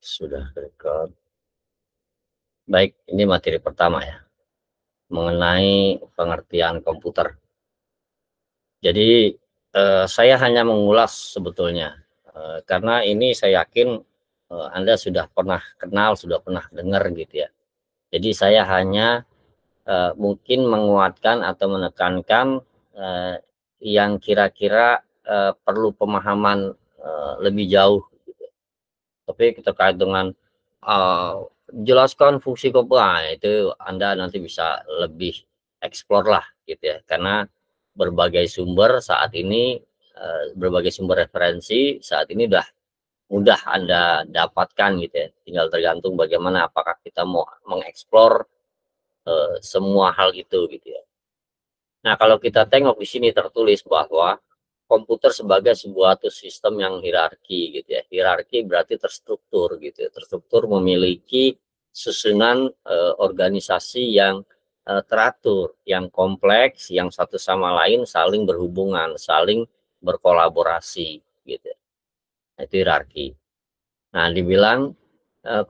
Sudah record. Baik, ini materi pertama ya, mengenai pengertian komputer. Jadi saya hanya mengulas sebetulnya, karena ini saya yakin Anda sudah pernah kenal, sudah pernah dengar gitu ya. Jadi saya hanya mungkin menguatkan atau menekankan yang kira-kira perlu pemahaman lebih jauh. Tapi terkait dengan jelaskan fungsi komputer, itu Anda nanti bisa lebih eksplor lah gitu ya, karena berbagai sumber saat ini, berbagai sumber referensi saat ini udah mudah Anda dapatkan gitu ya, tinggal tergantung bagaimana apakah kita mau mengeksplor semua hal itu gitu ya. Nah, kalau kita tengok di sini tertulis bahwa komputer sebagai sebuah sistem yang hierarki gitu ya. Hierarki berarti terstruktur gitu ya. Terstruktur memiliki susunan organisasi yang teratur, yang kompleks, yang satu sama lain saling berhubungan, saling berkolaborasi gitu ya. Itu hierarki. Nah, dibilang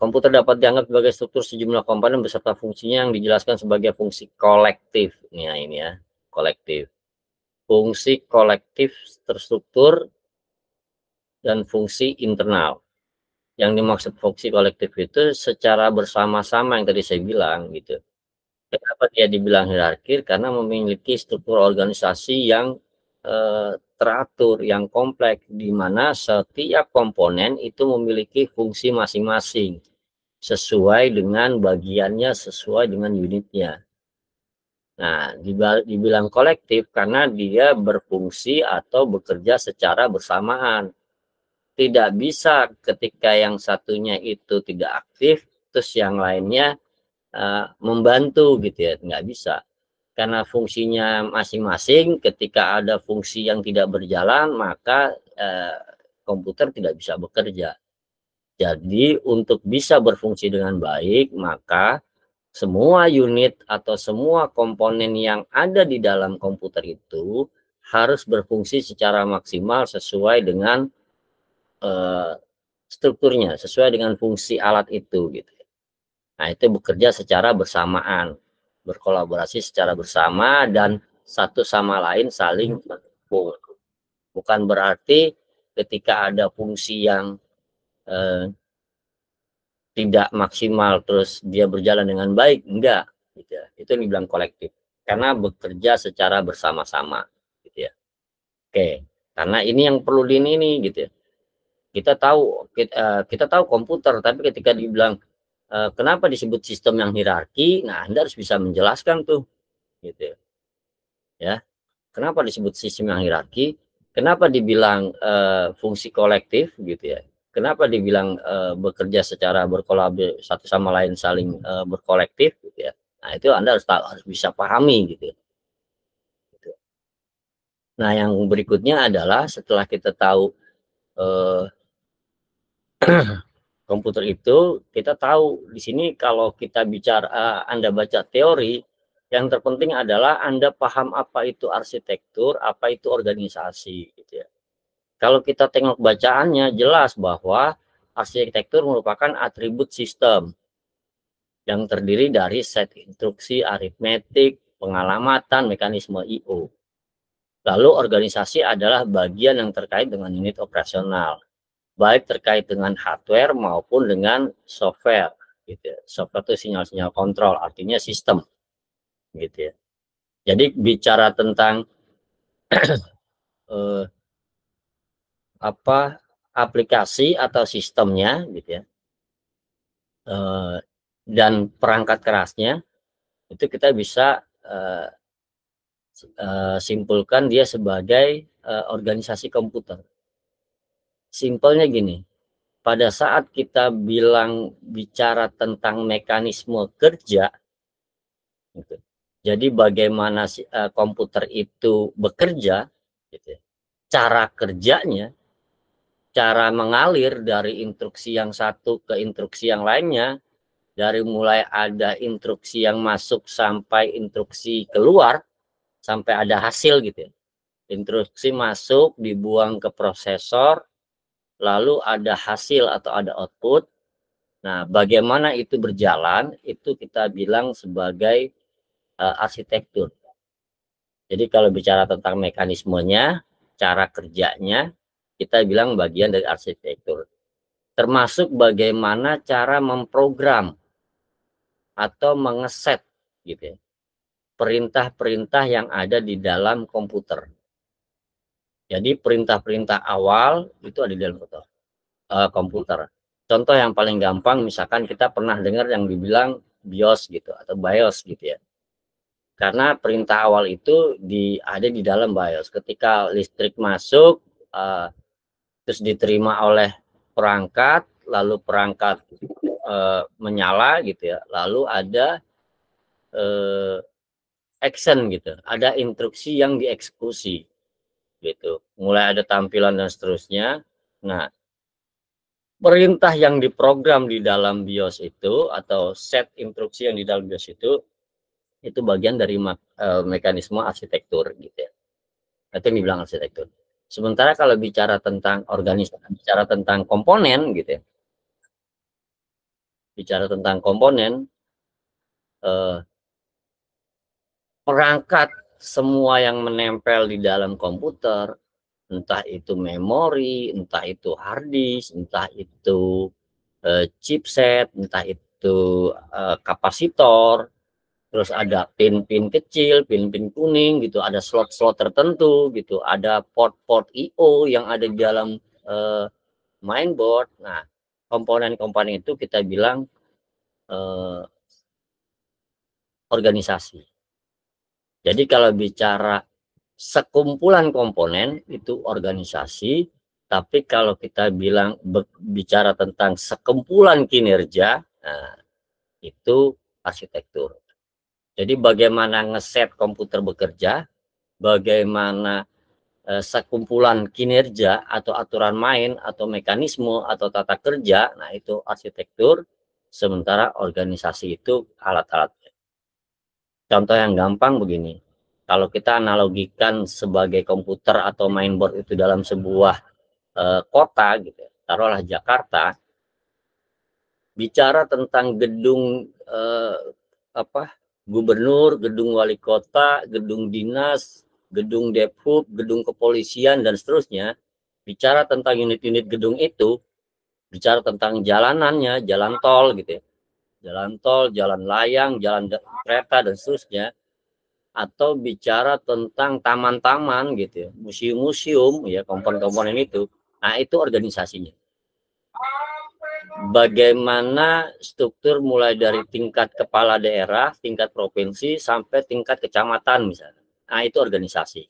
komputer dapat dianggap sebagai struktur sejumlah komponen beserta fungsinya yang dijelaskan sebagai fungsi kolektif. Nah, ini ya, kolektif. Fungsi kolektif terstruktur dan fungsi internal. Yang dimaksud fungsi kolektif itu secara bersama-sama yang tadi saya bilang gitu. Kenapa dia dibilang hierarki? Karena memiliki struktur organisasi yang teratur, yang kompleks, di mana setiap komponen itu memiliki fungsi masing-masing sesuai dengan bagiannya, sesuai dengan unitnya. Nah, dibilang kolektif karena dia berfungsi atau bekerja secara bersamaan. Tidak bisa ketika yang satunya itu tidak aktif, terus yang lainnya membantu gitu ya, nggak bisa. Karena fungsinya masing-masing, ketika ada fungsi yang tidak berjalan, maka komputer tidak bisa bekerja. Jadi untuk bisa berfungsi dengan baik, maka semua unit atau semua komponen yang ada di dalam komputer itu harus berfungsi secara maksimal sesuai dengan strukturnya, sesuai dengan fungsi alat itu gitu. Nah, itu bekerja secara bersamaan, berkolaborasi secara bersama dan satu sama lain saling mendukung. Bukan berarti ketika ada fungsi yang tidak maksimal terus dia berjalan dengan baik, enggak gitu ya. Itu dibilang kolektif karena bekerja secara bersama-sama gitu ya. Oke, karena ini yang perlu ini gitu ya. Kita tahu komputer, tapi ketika dibilang kenapa disebut sistem yang hierarki, nah Anda harus bisa menjelaskan tuh gitu ya. Kenapa disebut sistem yang hierarki? Kenapa dibilang fungsi kolektif gitu ya? Kenapa dibilang bekerja secara berkolaborasi satu sama lain saling berkolektif gitu ya? Nah, itu Anda harus tahu, harus bisa pahami gitu. Nah, yang berikutnya adalah setelah kita tahu komputer itu, kita tahu di sini kalau kita bicara Anda baca teori, yang terpenting adalah Anda paham apa itu arsitektur, apa itu organisasi gitu ya. Kalau kita tengok bacaannya jelas bahwa arsitektur merupakan atribut sistem yang terdiri dari set instruksi, aritmetik, pengalamatan, mekanisme I/O. Lalu organisasi adalah bagian yang terkait dengan unit operasional, baik terkait dengan hardware maupun dengan software gitu ya. Software itu sinyal-sinyal kontrol, artinya sistem gitu ya. Jadi bicara tentang eh, aplikasi atau sistemnya gitu ya, dan perangkat kerasnya itu kita bisa simpulkan dia sebagai organisasi komputer. Simpelnya gini, pada saat kita bicara tentang mekanisme kerja gitu. Jadi bagaimana komputer itu bekerja gitu ya. Cara kerjanya, cara mengalir dari instruksi yang satu ke instruksi yang lainnya, dari mulai ada instruksi yang masuk sampai instruksi keluar, sampai ada hasil gitu ya. Instruksi masuk, dibuang ke prosesor, lalu ada hasil atau ada output, Nah, bagaimana itu berjalan, itu kita bilang sebagai arsitektur. Jadi kalau bicara tentang mekanismenya, cara kerjanya, kita bilang bagian dari arsitektur. Termasuk bagaimana cara memprogram atau mengeset gitu ya, perintah-perintah yang ada di dalam komputer. Jadi perintah-perintah awal itu ada di dalam komputer. Contoh yang paling gampang, misalkan kita pernah dengar yang dibilang BIOS gitu atau BIOS gitu ya. Karena perintah awal itu ada di dalam BIOS. Ketika listrik masuk, terus diterima oleh perangkat, lalu perangkat menyala gitu ya. Lalu ada action gitu, ada instruksi yang dieksekusi gitu. Mulai ada tampilan dan seterusnya. Nah, perintah yang diprogram di dalam BIOS itu atau set instruksi yang di dalam BIOS itu bagian dari mekanisme arsitektur gitu ya. Itu yang dibilang arsitektur. Sementara kalau bicara tentang organisasi, bicara tentang komponen gitu ya. Bicara tentang komponen, perangkat semua yang menempel di dalam komputer, entah itu memori, entah itu hard disk, entah itu chipset, entah itu kapasitor, terus ada pin-pin kecil, pin-pin kuning gitu, ada slot-slot tertentu gitu, ada port-port I/O yang ada di dalam mainboard. Nah, komponen-komponen itu kita bilang organisasi. Jadi kalau bicara sekumpulan komponen itu organisasi, tapi kalau kita bilang bicara tentang sekumpulan kinerja, nah, itu arsitektur. Jadi bagaimana ngeset komputer bekerja, bagaimana sekumpulan kinerja atau aturan main atau mekanisme atau tata kerja, nah itu arsitektur, sementara organisasi itu alat-alatnya. Contoh yang gampang begini, kalau kita analogikan sebagai komputer atau mainboard itu dalam sebuah kota gitu, taruhlah Jakarta, bicara tentang gedung gubernur, gedung wali kota, gedung dinas, gedung Dephub, gedung kepolisian dan seterusnya, bicara tentang unit-unit gedung itu, bicara tentang jalanannya, jalan tol gitu ya, jalan tol, jalan layang, jalan kereta dan seterusnya, atau bicara tentang taman-taman gitu ya, museum-museum ya, komponen-komponen itu, nah itu organisasinya. Bagaimana struktur mulai dari tingkat kepala daerah, tingkat provinsi, sampai tingkat kecamatan misalnya. Nah, itu organisasi.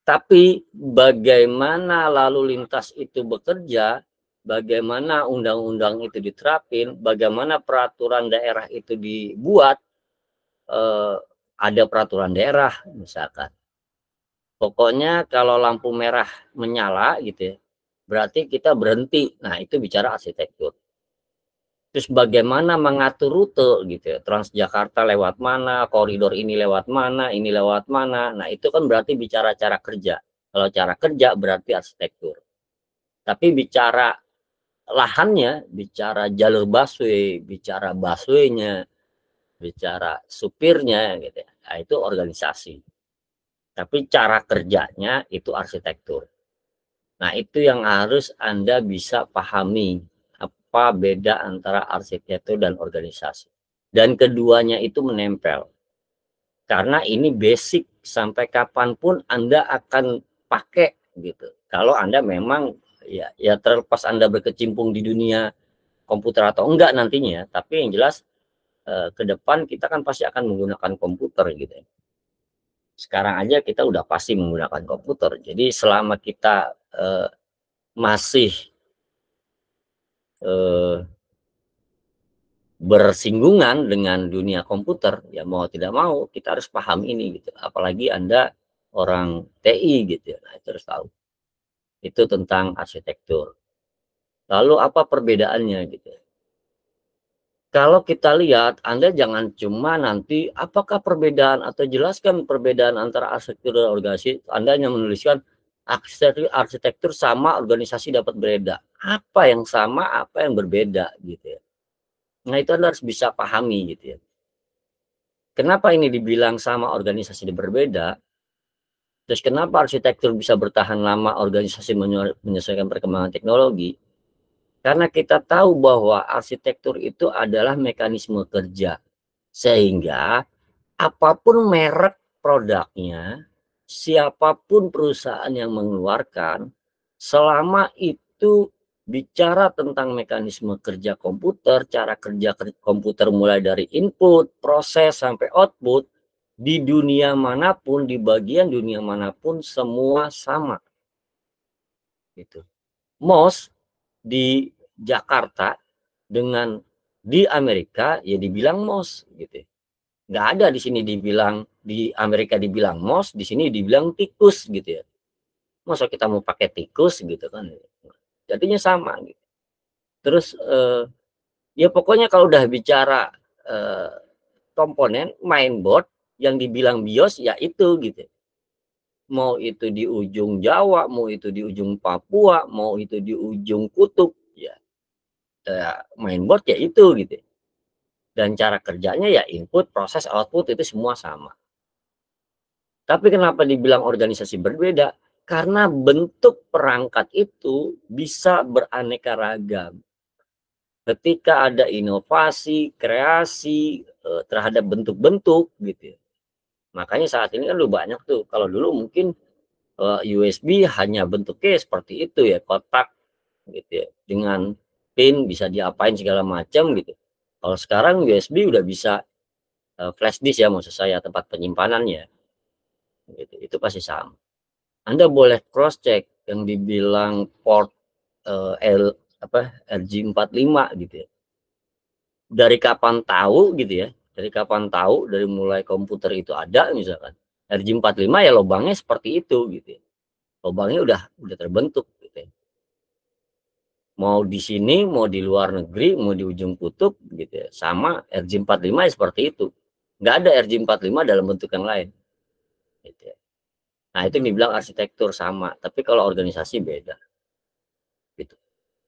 Tapi bagaimana lalu lintas itu bekerja, bagaimana undang-undang itu diterapin, bagaimana peraturan daerah itu dibuat, ada peraturan daerah misalkan. Pokoknya kalau lampu merah menyala gitu ya, berarti kita berhenti. Nah, itu bicara arsitektur. Terus bagaimana mengatur rute gitu ya, Transjakarta lewat mana, koridor ini lewat mana, ini lewat mana. Nah, itu kan berarti bicara cara kerja. Kalau cara kerja berarti arsitektur. Tapi bicara lahannya, bicara jalur busway, bicara busway-nya, bicara supirnya gitu ya. Nah, itu organisasi. Tapi cara kerjanya itu arsitektur. Nah, itu yang harus Anda bisa pahami. Apa beda antara arsitektur dan organisasi. Dan keduanya itu menempel. Karena ini basic sampai kapanpun Anda akan pakai gitu. Kalau Anda memang ya terlepas Anda berkecimpung di dunia komputer atau enggak nantinya, tapi yang jelas ke depan kita kan pasti akan menggunakan komputer gitu. Sekarang aja kita udah pasti menggunakan komputer. Jadi selama kita masih bersinggungan dengan dunia komputer, ya mau tidak mau kita harus paham ini gitu. Apalagi Anda orang TI gitu ya, nah, itu harus tahu. Itu tentang arsitektur. Lalu apa perbedaannya gitu. Kalau kita lihat, Anda jangan cuma nanti apakah perbedaan atau jelaskan perbedaan antara arsitektur dan organisasi. Anda hanya menuliskan arsitektur sama organisasi dapat berbeda. apa yang sama, apa yang berbeda gitu ya. Nah, itu Anda harus bisa pahami gitu ya. Kenapa ini dibilang sama organisasi berbeda? Terus kenapa arsitektur bisa bertahan lama organisasi menyesuaikan perkembangan teknologi? Karena kita tahu bahwa arsitektur itu adalah mekanisme kerja. Sehingga apapun merek produknya, siapapun perusahaan yang mengeluarkan, selama itu bicara tentang mekanisme kerja komputer, cara kerja komputer mulai dari input, proses, sampai output, di dunia manapun, di bagian dunia manapun, semua sama. Gitu. MOS di Jakarta dengan di Amerika, ya dibilang MOS. Gitu. Nggak ada di sini dibilang, di Amerika dibilang MOS, di sini dibilang tikus gitu ya. Masa kita mau pakai tikus gitu kan, jadinya sama gitu. Terus ya pokoknya kalau udah bicara komponen mainboard yang dibilang BIOS ya itu gitu. Mau itu di ujung Jawa, mau itu di ujung Papua, mau itu di ujung kutub ya, mainboard ya itu gitu. Dan cara kerjanya ya input, proses, output itu semua sama. Tapi kenapa dibilang organisasi berbeda? Karena bentuk perangkat itu bisa beraneka ragam. Ketika ada inovasi, kreasi terhadap bentuk-bentuk gitu. Makanya saat ini kan lu banyak tuh. Kalau dulu mungkin USB hanya bentuknya seperti itu ya, kotak gitu ya. Dengan pin bisa diapain segala macam gitu. Kalau sekarang USB udah bisa flash disk ya, maksud saya tempat penyimpanannya. Gitu. Itu pasti sama. Anda boleh cross check yang dibilang port RJ45 gitu ya. Dari kapan tahu gitu ya? Dari kapan tahu, dari mulai komputer itu ada misalkan. RJ45 ya lubangnya seperti itu gitu ya. Lubangnya udah terbentuk gitu ya. Mau di sini, mau di luar negeri, mau di ujung kutub gitu ya. Sama RJ45 ya seperti itu. Nggak ada RJ45 dalam bentuk yang lain. Gitu ya. Nah, itu dibilang arsitektur sama, tapi kalau organisasi beda. Gitu.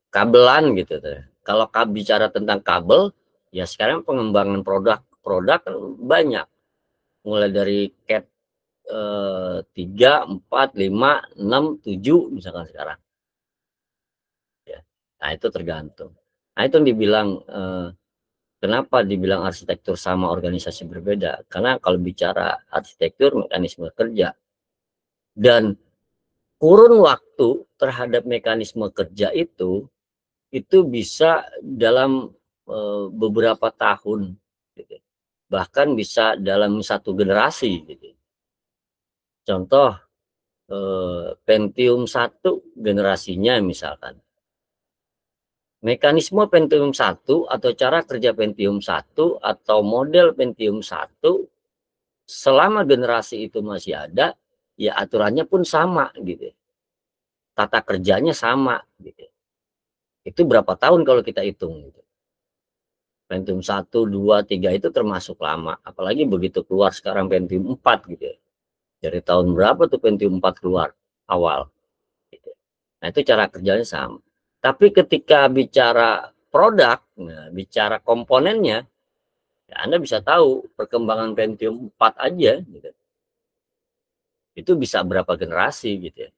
Kabelan gitu. Kalau bicara tentang kabel, ya sekarang pengembangan produk kan banyak. Mulai dari Cat 3, 4, 5, 6, 7 misalkan sekarang. Ya. Nah, itu tergantung. Nah, itu yang dibilang kenapa dibilang arsitektur sama organisasi berbeda? Karena kalau bicara arsitektur mekanisme kerja dan kurun waktu terhadap mekanisme kerja itu bisa dalam beberapa tahun gitu. Bahkan bisa dalam satu generasi gitu. Contoh Pentium 1 generasinya misalkan. Mekanisme Pentium 1 atau cara kerja Pentium 1 atau model Pentium 1 selama generasi itu masih ada, ya aturannya pun sama gitu. Tata kerjanya sama gitu. Itu berapa tahun kalau kita hitung gitu. Pentium 1, 2, 3 itu termasuk lama. Apalagi begitu keluar sekarang Pentium 4 gitu ya. Dari tahun berapa tuh Pentium 4 keluar? Awal. Gitu. Nah, itu cara kerjanya sama. Tapi ketika bicara produk, nah, bicara komponennya, ya Anda bisa tahu perkembangan Pentium 4 aja gitu. Itu bisa berapa generasi gitu ya.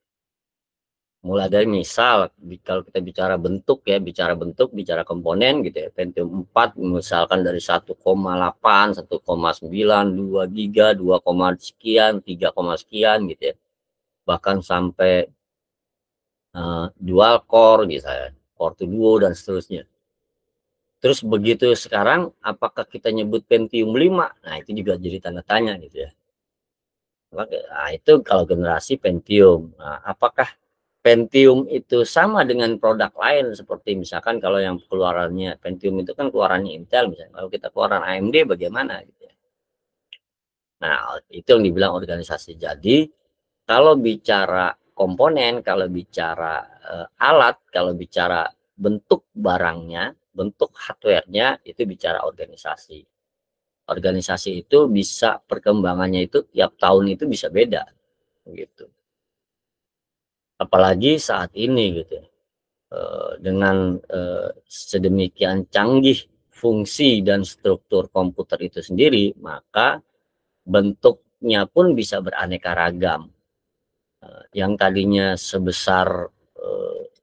Mulai dari misal kalau kita bicara bentuk ya, bicara komponen gitu ya. Pentium 4 misalkan dari 1,8, 1,9, 2 giga, 2, sekian, 3, sekian gitu ya. Bahkan sampai dual core misalnya, core to duo dan seterusnya. Terus begitu sekarang apakah kita nyebut Pentium 5? Nah, itu juga jadi tanda tanya gitu ya. Nah, itu kalau generasi Pentium. Nah, apakah Pentium itu sama dengan produk lain seperti misalkan kalau yang keluarannya Pentium itu kan keluarannya Intel misalnya. Kalau kita keluaran AMD bagaimana gitu ya. Nah, itu yang dibilang organisasi. Jadi kalau bicara komponen, kalau bicara alat, kalau bicara bentuk barangnya, bentuk hardware-nya itu bicara organisasi. Organisasi itu bisa perkembangannya itu tiap tahun itu bisa beda gitu. Apalagi saat ini gitu ya. dengan sedemikian canggih fungsi dan struktur komputer itu sendiri, maka bentuknya pun bisa beraneka ragam. Yang tadinya sebesar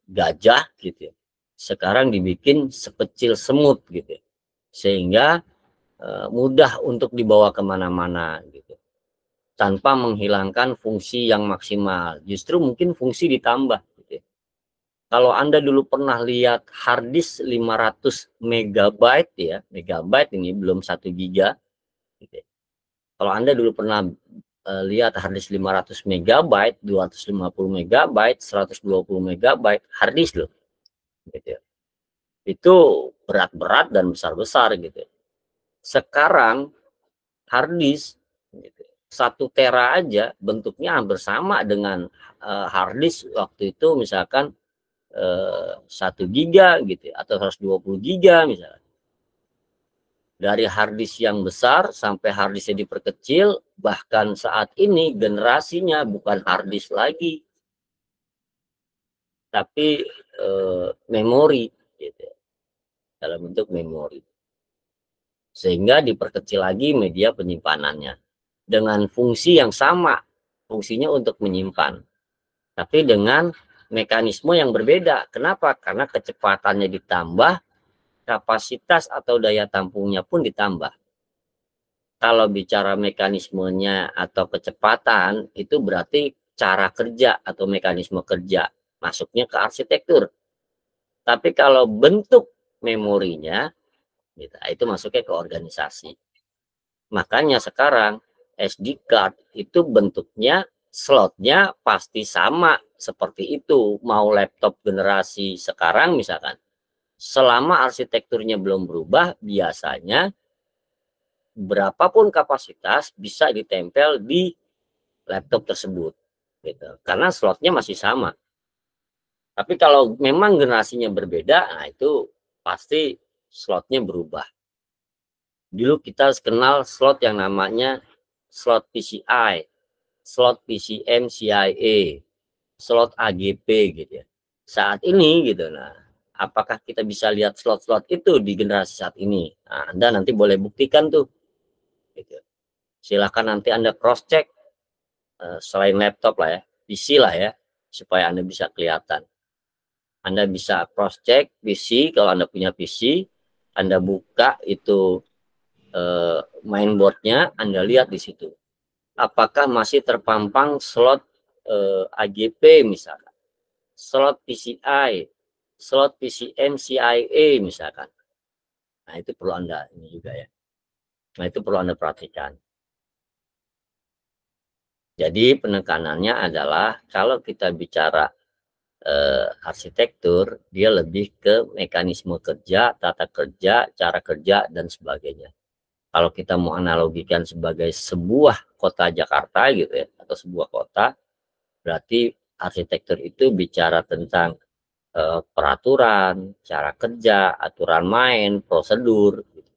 gajah gitu ya, sekarang dibikin sekecil semut gitu ya, sehingga mudah untuk dibawa kemana-mana gitu, tanpa menghilangkan fungsi yang maksimal, justru mungkin fungsi ditambah gitu ya. Kalau Anda dulu pernah lihat harddisk 500 megabyte ya, megabyte ini belum 1 giga gitu ya. Kalau Anda dulu pernah lihat harddisk 500 megabyte, 250 megabyte, 120 megabyte harddisk loh gitu ya. Itu berat-berat dan besar-besar gitu ya. Sekarang harddisk gitu, 1 tera aja bentuknya hampir sama dengan harddisk waktu itu misalkan 1 giga gitu ya, atau 120 giga misalnya. Dari harddisk yang besar sampai harddisknya diperkecil, bahkan saat ini generasinya bukan harddisk lagi, tapi memori gitu ya, dalam bentuk memori. Sehingga diperkecil lagi media penyimpanannya dengan fungsi yang sama, fungsinya untuk menyimpan, tapi dengan mekanisme yang berbeda. Kenapa? Karena kecepatannya ditambah, kapasitas atau daya tampungnya pun ditambah. Kalau bicara mekanismenya atau kecepatan, itu berarti cara kerja atau mekanisme kerja, masuknya ke arsitektur. Tapi kalau bentuk memorinya, gitu, itu masuknya ke organisasi. Makanya sekarang SD card itu bentuknya, slotnya pasti sama seperti itu. Mau laptop generasi sekarang misalkan, selama arsitekturnya belum berubah, biasanya berapapun kapasitas bisa ditempel di laptop tersebut gitu, karena slotnya masih sama. Tapi kalau memang generasinya berbeda, nah itu pasti slotnya berubah. Dulu kita kenal slot yang namanya slot PCI, slot PCM CIA, slot AGP gitu ya. Saat ini gitu, nah apakah kita bisa lihat slot-slot itu di generasi saat ini? Nah, Anda nanti boleh buktikan tuh gitu. Silahkan nanti Anda cross check selain laptop lah ya, PC lah ya, supaya Anda bisa kelihatan. Anda bisa cross check PC, kalau Anda punya PC, Anda buka itu mainboardnya, Anda lihat di situ. Apakah masih terpampang slot AGP misalkan, slot PCI, slot PCM CIA misalkan. Nah itu perlu Anda ini juga ya. Nah itu perlu Anda perhatikan. Jadi penekanannya adalah kalau kita bicara arsitektur, dia lebih ke mekanisme kerja, tata kerja, cara kerja, dan sebagainya. Kalau kita mau analogikan sebagai sebuah kota Jakarta gitu ya, atau sebuah kota, berarti arsitektur itu bicara tentang peraturan, cara kerja, aturan main, prosedur, gitu.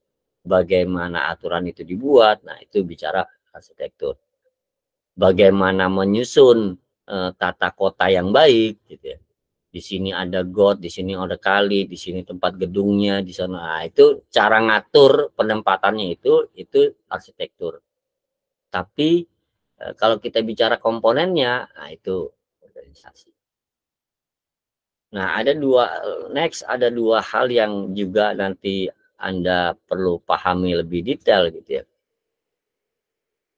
Bagaimana aturan itu dibuat, nah itu bicara arsitektur. Bagaimana menyusun tata kota yang baik gitu ya. Di sini ada got, di sini ada kali, di sini tempat gedungnya, di sana. Nah, itu cara ngatur penempatannya itu arsitektur. Tapi kalau kita bicara komponennya, nah itu organisasi. Nah, ada dua hal yang juga nanti Anda perlu pahami lebih detail gitu ya.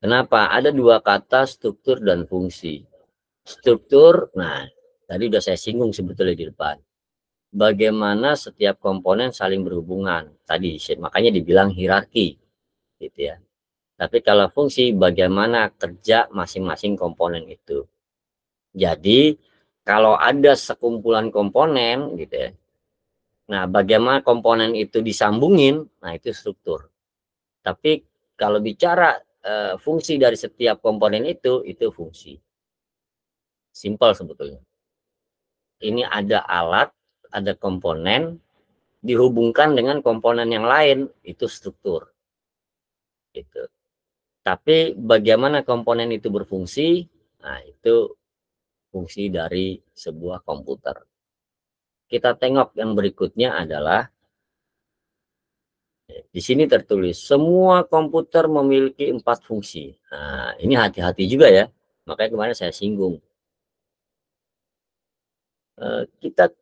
Kenapa? Ada dua kata struktur dan fungsi. Struktur, nah tadi udah saya singgung sebetulnya di depan. Bagaimana setiap komponen saling berhubungan. Tadi makanya dibilang hierarki gitu ya. Tapi kalau fungsi, bagaimana kerja masing-masing komponen itu. Jadi kalau ada sekumpulan komponen gitu ya. Nah, bagaimana komponen itu disambungin, nah itu struktur. Tapi kalau bicara fungsi dari setiap komponen itu fungsi. Simpel sebetulnya. Ini ada alat, ada komponen, dihubungkan dengan komponen yang lain, itu struktur. Gitu. Tapi bagaimana komponen itu berfungsi, nah itu fungsi dari sebuah komputer. kita tengok yang berikutnya adalah di sini tertulis semua komputer memiliki 4 fungsi. Nah, ini hati-hati juga ya. Makanya kemarin saya singgung.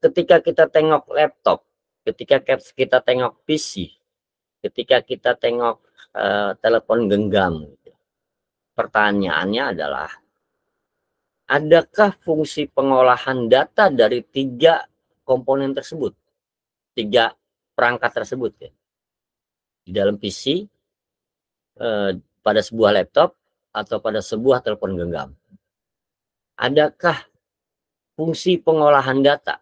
Ketika kita tengok laptop, ketika kita tengok PC, ketika kita tengok telepon genggam, pertanyaannya adalah, adakah fungsi pengolahan data dari 3 komponen tersebut, 3 perangkat tersebut ya, di dalam PC, pada sebuah laptop, atau pada sebuah telepon genggam? Adakah fungsi pengolahan data?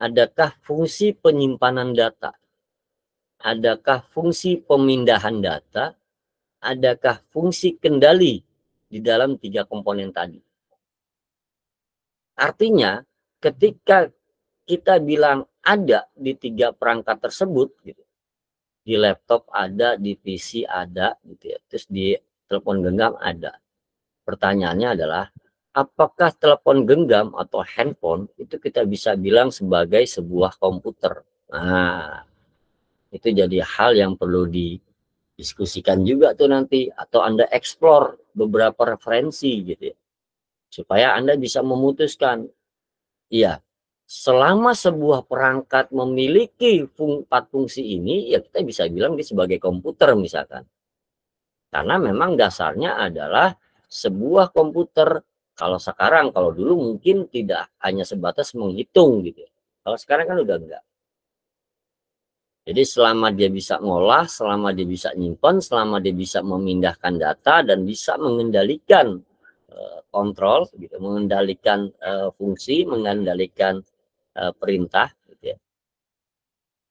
Adakah fungsi penyimpanan data? Adakah fungsi pemindahan data? Adakah fungsi kendali di dalam 3 komponen tadi? Artinya, ketika kita bilang ada di 3 perangkat tersebut, gitu, di laptop ada, di PC ada, gitu ya, terus di telepon genggam ada. Pertanyaannya adalah, apakah telepon genggam atau handphone itu kita bisa bilang sebagai sebuah komputer? Nah, itu jadi hal yang perlu didiskusikan juga tuh nanti, atau Anda explore beberapa referensi gitu ya, supaya Anda bisa memutuskan, iya, selama sebuah perangkat memiliki 4 fungsi ini, ya kita bisa bilang dia sebagai komputer misalkan. Karena memang dasarnya adalah sebuah komputer. Kalau sekarang, kalau dulu mungkin tidak hanya sebatas menghitung gitu. Kalau sekarang kan udah enggak. Jadi selama dia bisa ngolah, selama dia bisa nyimpan, selama dia bisa memindahkan data dan bisa mengendalikan kontrol, gitu, mengendalikan fungsi, mengendalikan perintah, gitu ya.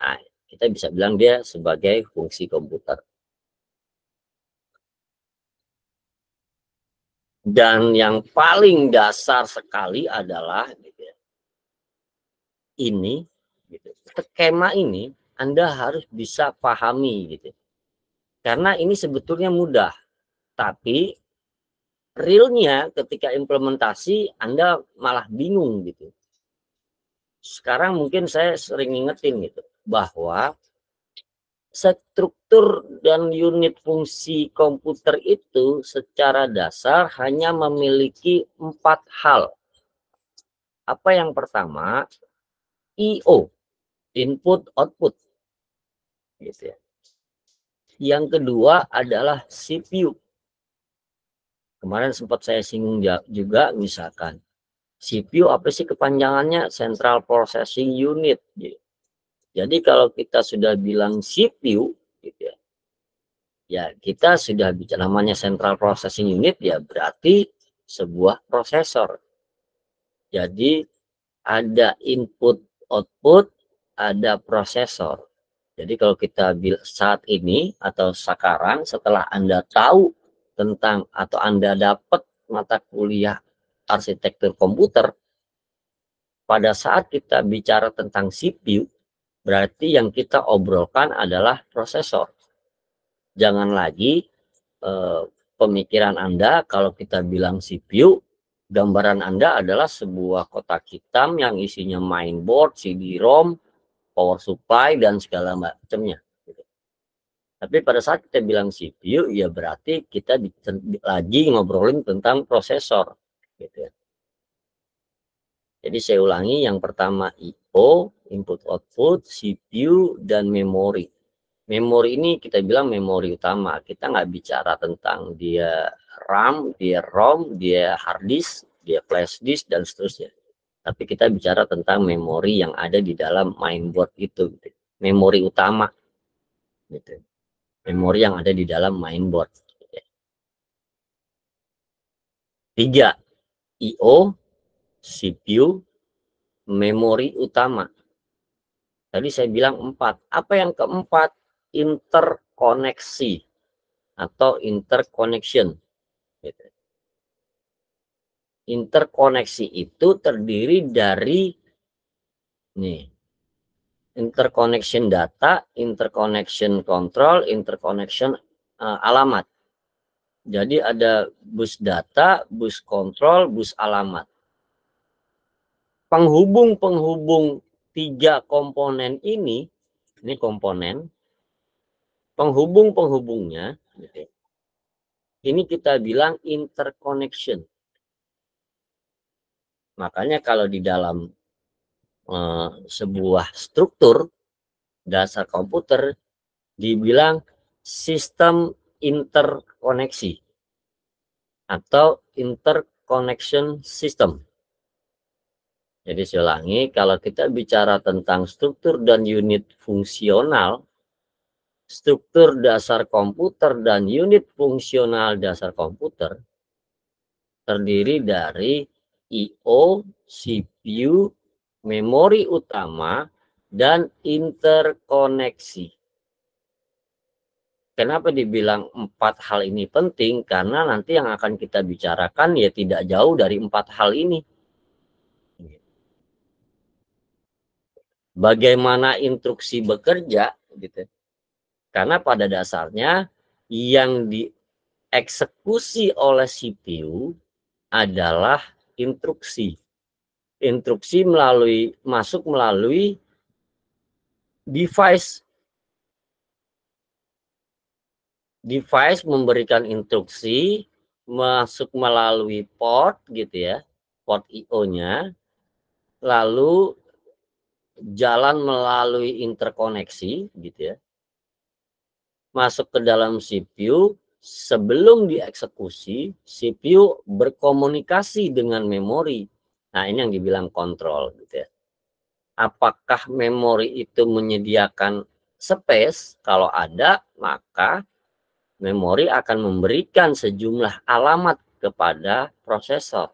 Nah, kita bisa bilang dia sebagai fungsi komputer. Dan yang paling dasar sekali adalah, gitu ya, ini, gitu, skema ini Anda harus bisa pahami, gitu. Karena ini sebetulnya mudah, tapi realnya ketika implementasi Anda malah bingung gitu. Sekarang mungkin saya sering ingetin gitu, bahwa struktur dan unit fungsi komputer itu secara dasar hanya memiliki 4 hal. Apa yang pertama? I/O, input output, gitu ya. Yang kedua adalah CPU. Kemarin sempat saya singgung juga, misalkan CPU apa sih kepanjangannya? Central Processing Unit. Gitu. Jadi kalau kita sudah bilang CPU, gitu ya, ya kita sudah bicara namanya Central Processing Unit, ya berarti sebuah prosesor. Jadi ada input output, ada prosesor. Jadi kalau kita saat ini atau sekarang, setelah Anda tahu tentang atau Anda dapat mata kuliah arsitektur komputer, pada saat kita bicara tentang CPU, berarti yang kita obrolkan adalah prosesor. Jangan lagi pemikiran Anda kalau kita bilang CPU, gambaran Anda adalah sebuah kotak hitam yang isinya mainboard, CD-ROM, power supply, dan segala macamnya. Tapi pada saat kita bilang CPU, ya berarti kita lagi ngobrolin tentang prosesor, gitu ya. Jadi saya ulangi, yang pertama I/O, input output, CPU, dan memori. Memori ini kita bilang memori utama. Kita nggak bicara tentang dia RAM, dia ROM, dia hard disk, dia flash disk, dan seterusnya. Tapi kita bicara tentang memori yang ada di dalam mainboard itu, gitu. Memori utama, gitu. Memori yang ada di dalam mainboard. 3, I/O, CPU, memori utama. Tadi saya bilang 4. Apa yang keempat? Interkoneksi atau interconnection. Gitu. Interkoneksi itu terdiri dari nih, interconnection data, interconnection control, interconnection alamat. Jadi ada bus data, bus kontrol, bus alamat. penghubung-penghubung 3 komponen ini komponen, penghubung-penghubungnya, gitu, ini kita bilang interconnection. Makanya kalau di dalam sebuah struktur dasar komputer dibilang sistem interkoneksi atau interconnection system. Jadi saya ulangi, kalau kita bicara tentang struktur dan unit fungsional, struktur dasar komputer dan unit fungsional dasar komputer terdiri dari I/O, CPU, memori utama, dan interkoneksi. Kenapa dibilang 4 hal ini penting? Karena nanti yang akan kita bicarakan ya tidak jauh dari 4 hal ini. Bagaimana instruksi bekerja, gitu. Karena pada dasarnya yang dieksekusi oleh CPU adalah instruksi. Instruksi masuk melalui device. Device memberikan instruksi masuk melalui port, gitu ya, port I/O-nya, lalu jalan melalui interkoneksi, gitu ya, masuk ke dalam CPU. Sebelum dieksekusi, CPU berkomunikasi dengan memori. Nah, ini yang dibilang kontrol, gitu ya. Apakah memori itu menyediakan space? Kalau ada, maka memori akan memberikan sejumlah alamat kepada prosesor.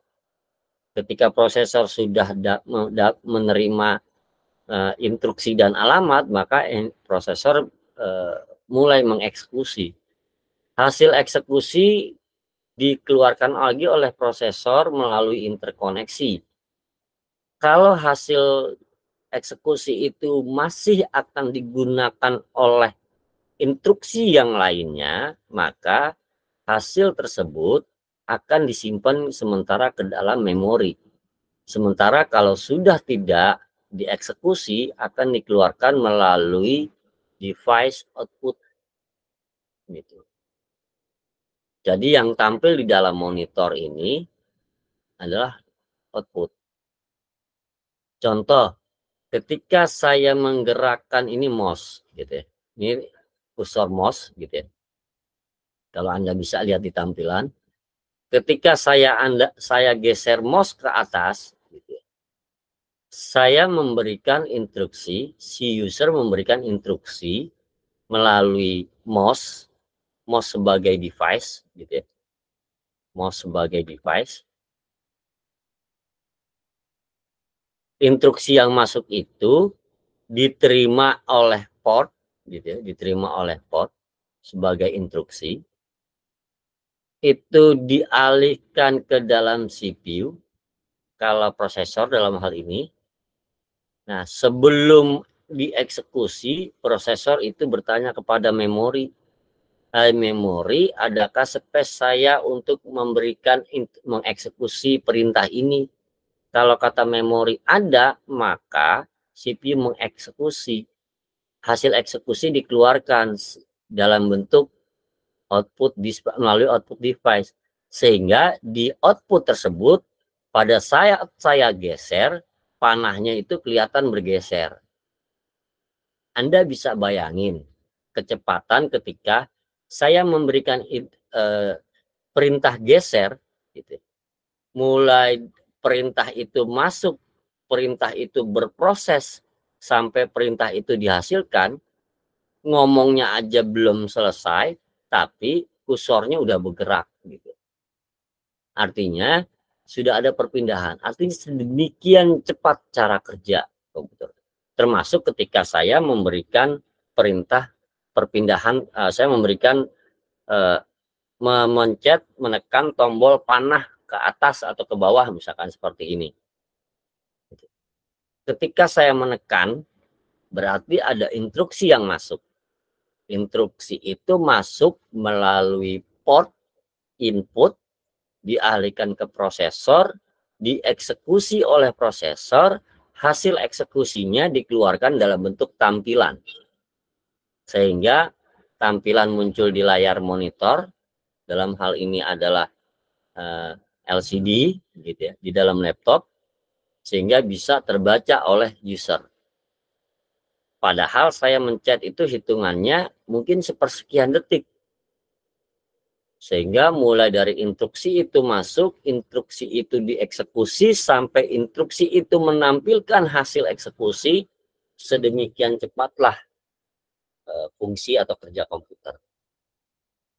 Ketika prosesor sudah menerima instruksi dan alamat, maka prosesor mulai mengeksekusi. Hasil eksekusi dikeluarkan lagi oleh prosesor melalui interkoneksi. Kalau hasil eksekusi itu masih akan digunakan oleh instruksi yang lainnya, maka hasil tersebut akan disimpan sementara ke dalam memori. Sementara kalau sudah tidak dieksekusi, akan dikeluarkan melalui device output, gitu. Jadi yang tampil di dalam monitor ini adalah output. Contoh, ketika saya menggerakkan ini mouse, gitu ya. Ini kursor mouse, gitu ya. Kalau Anda bisa lihat di tampilan, ketika saya geser mouse ke atas, gitu ya, saya memberikan instruksi, si user memberikan instruksi melalui mouse sebagai device, gitu ya. Mouse sebagai device. Instruksi yang masuk itu diterima oleh port, gitu ya, diterima oleh port sebagai instruksi. Itu dialihkan ke dalam CPU, kalau prosesor dalam hal ini. Nah, sebelum dieksekusi, prosesor itu bertanya kepada memori, "Hai memori, adakah space saya untuk mengeksekusi perintah ini?" Kalau kata memori ada, maka CPU mengeksekusi. Hasil eksekusi dikeluarkan dalam bentuk output melalui output device. Sehingga di output tersebut, pada saat saya geser, panahnya itu kelihatan bergeser. Anda bisa bayangin kecepatan ketika saya memberikan perintah geser, gitu. Mulai perintah itu masuk, perintah itu berproses, sampai perintah itu dihasilkan, ngomongnya aja belum selesai, tapi kursornya udah bergerak, gitu. Artinya sudah ada perpindahan. Artinya sedemikian cepat cara kerja komputer. Termasuk ketika saya memberikan perintah perpindahan, saya memberikan memencet, menekan tombol panah ke atas atau ke bawah, misalkan seperti ini. Ketika saya menekan, berarti ada instruksi yang masuk. Instruksi itu masuk melalui port input, dialihkan ke prosesor, dieksekusi oleh prosesor, hasil eksekusinya dikeluarkan dalam bentuk tampilan. Sehingga tampilan muncul di layar monitor, dalam hal ini adalah LCD gitu ya, di dalam laptop, sehingga bisa terbaca oleh user. Padahal saya mencet itu hitungannya mungkin sepersekian detik. Sehingga mulai dari instruksi itu masuk, instruksi itu dieksekusi, sampai instruksi itu menampilkan hasil eksekusi, sedemikian cepatlah fungsi atau kerja komputer.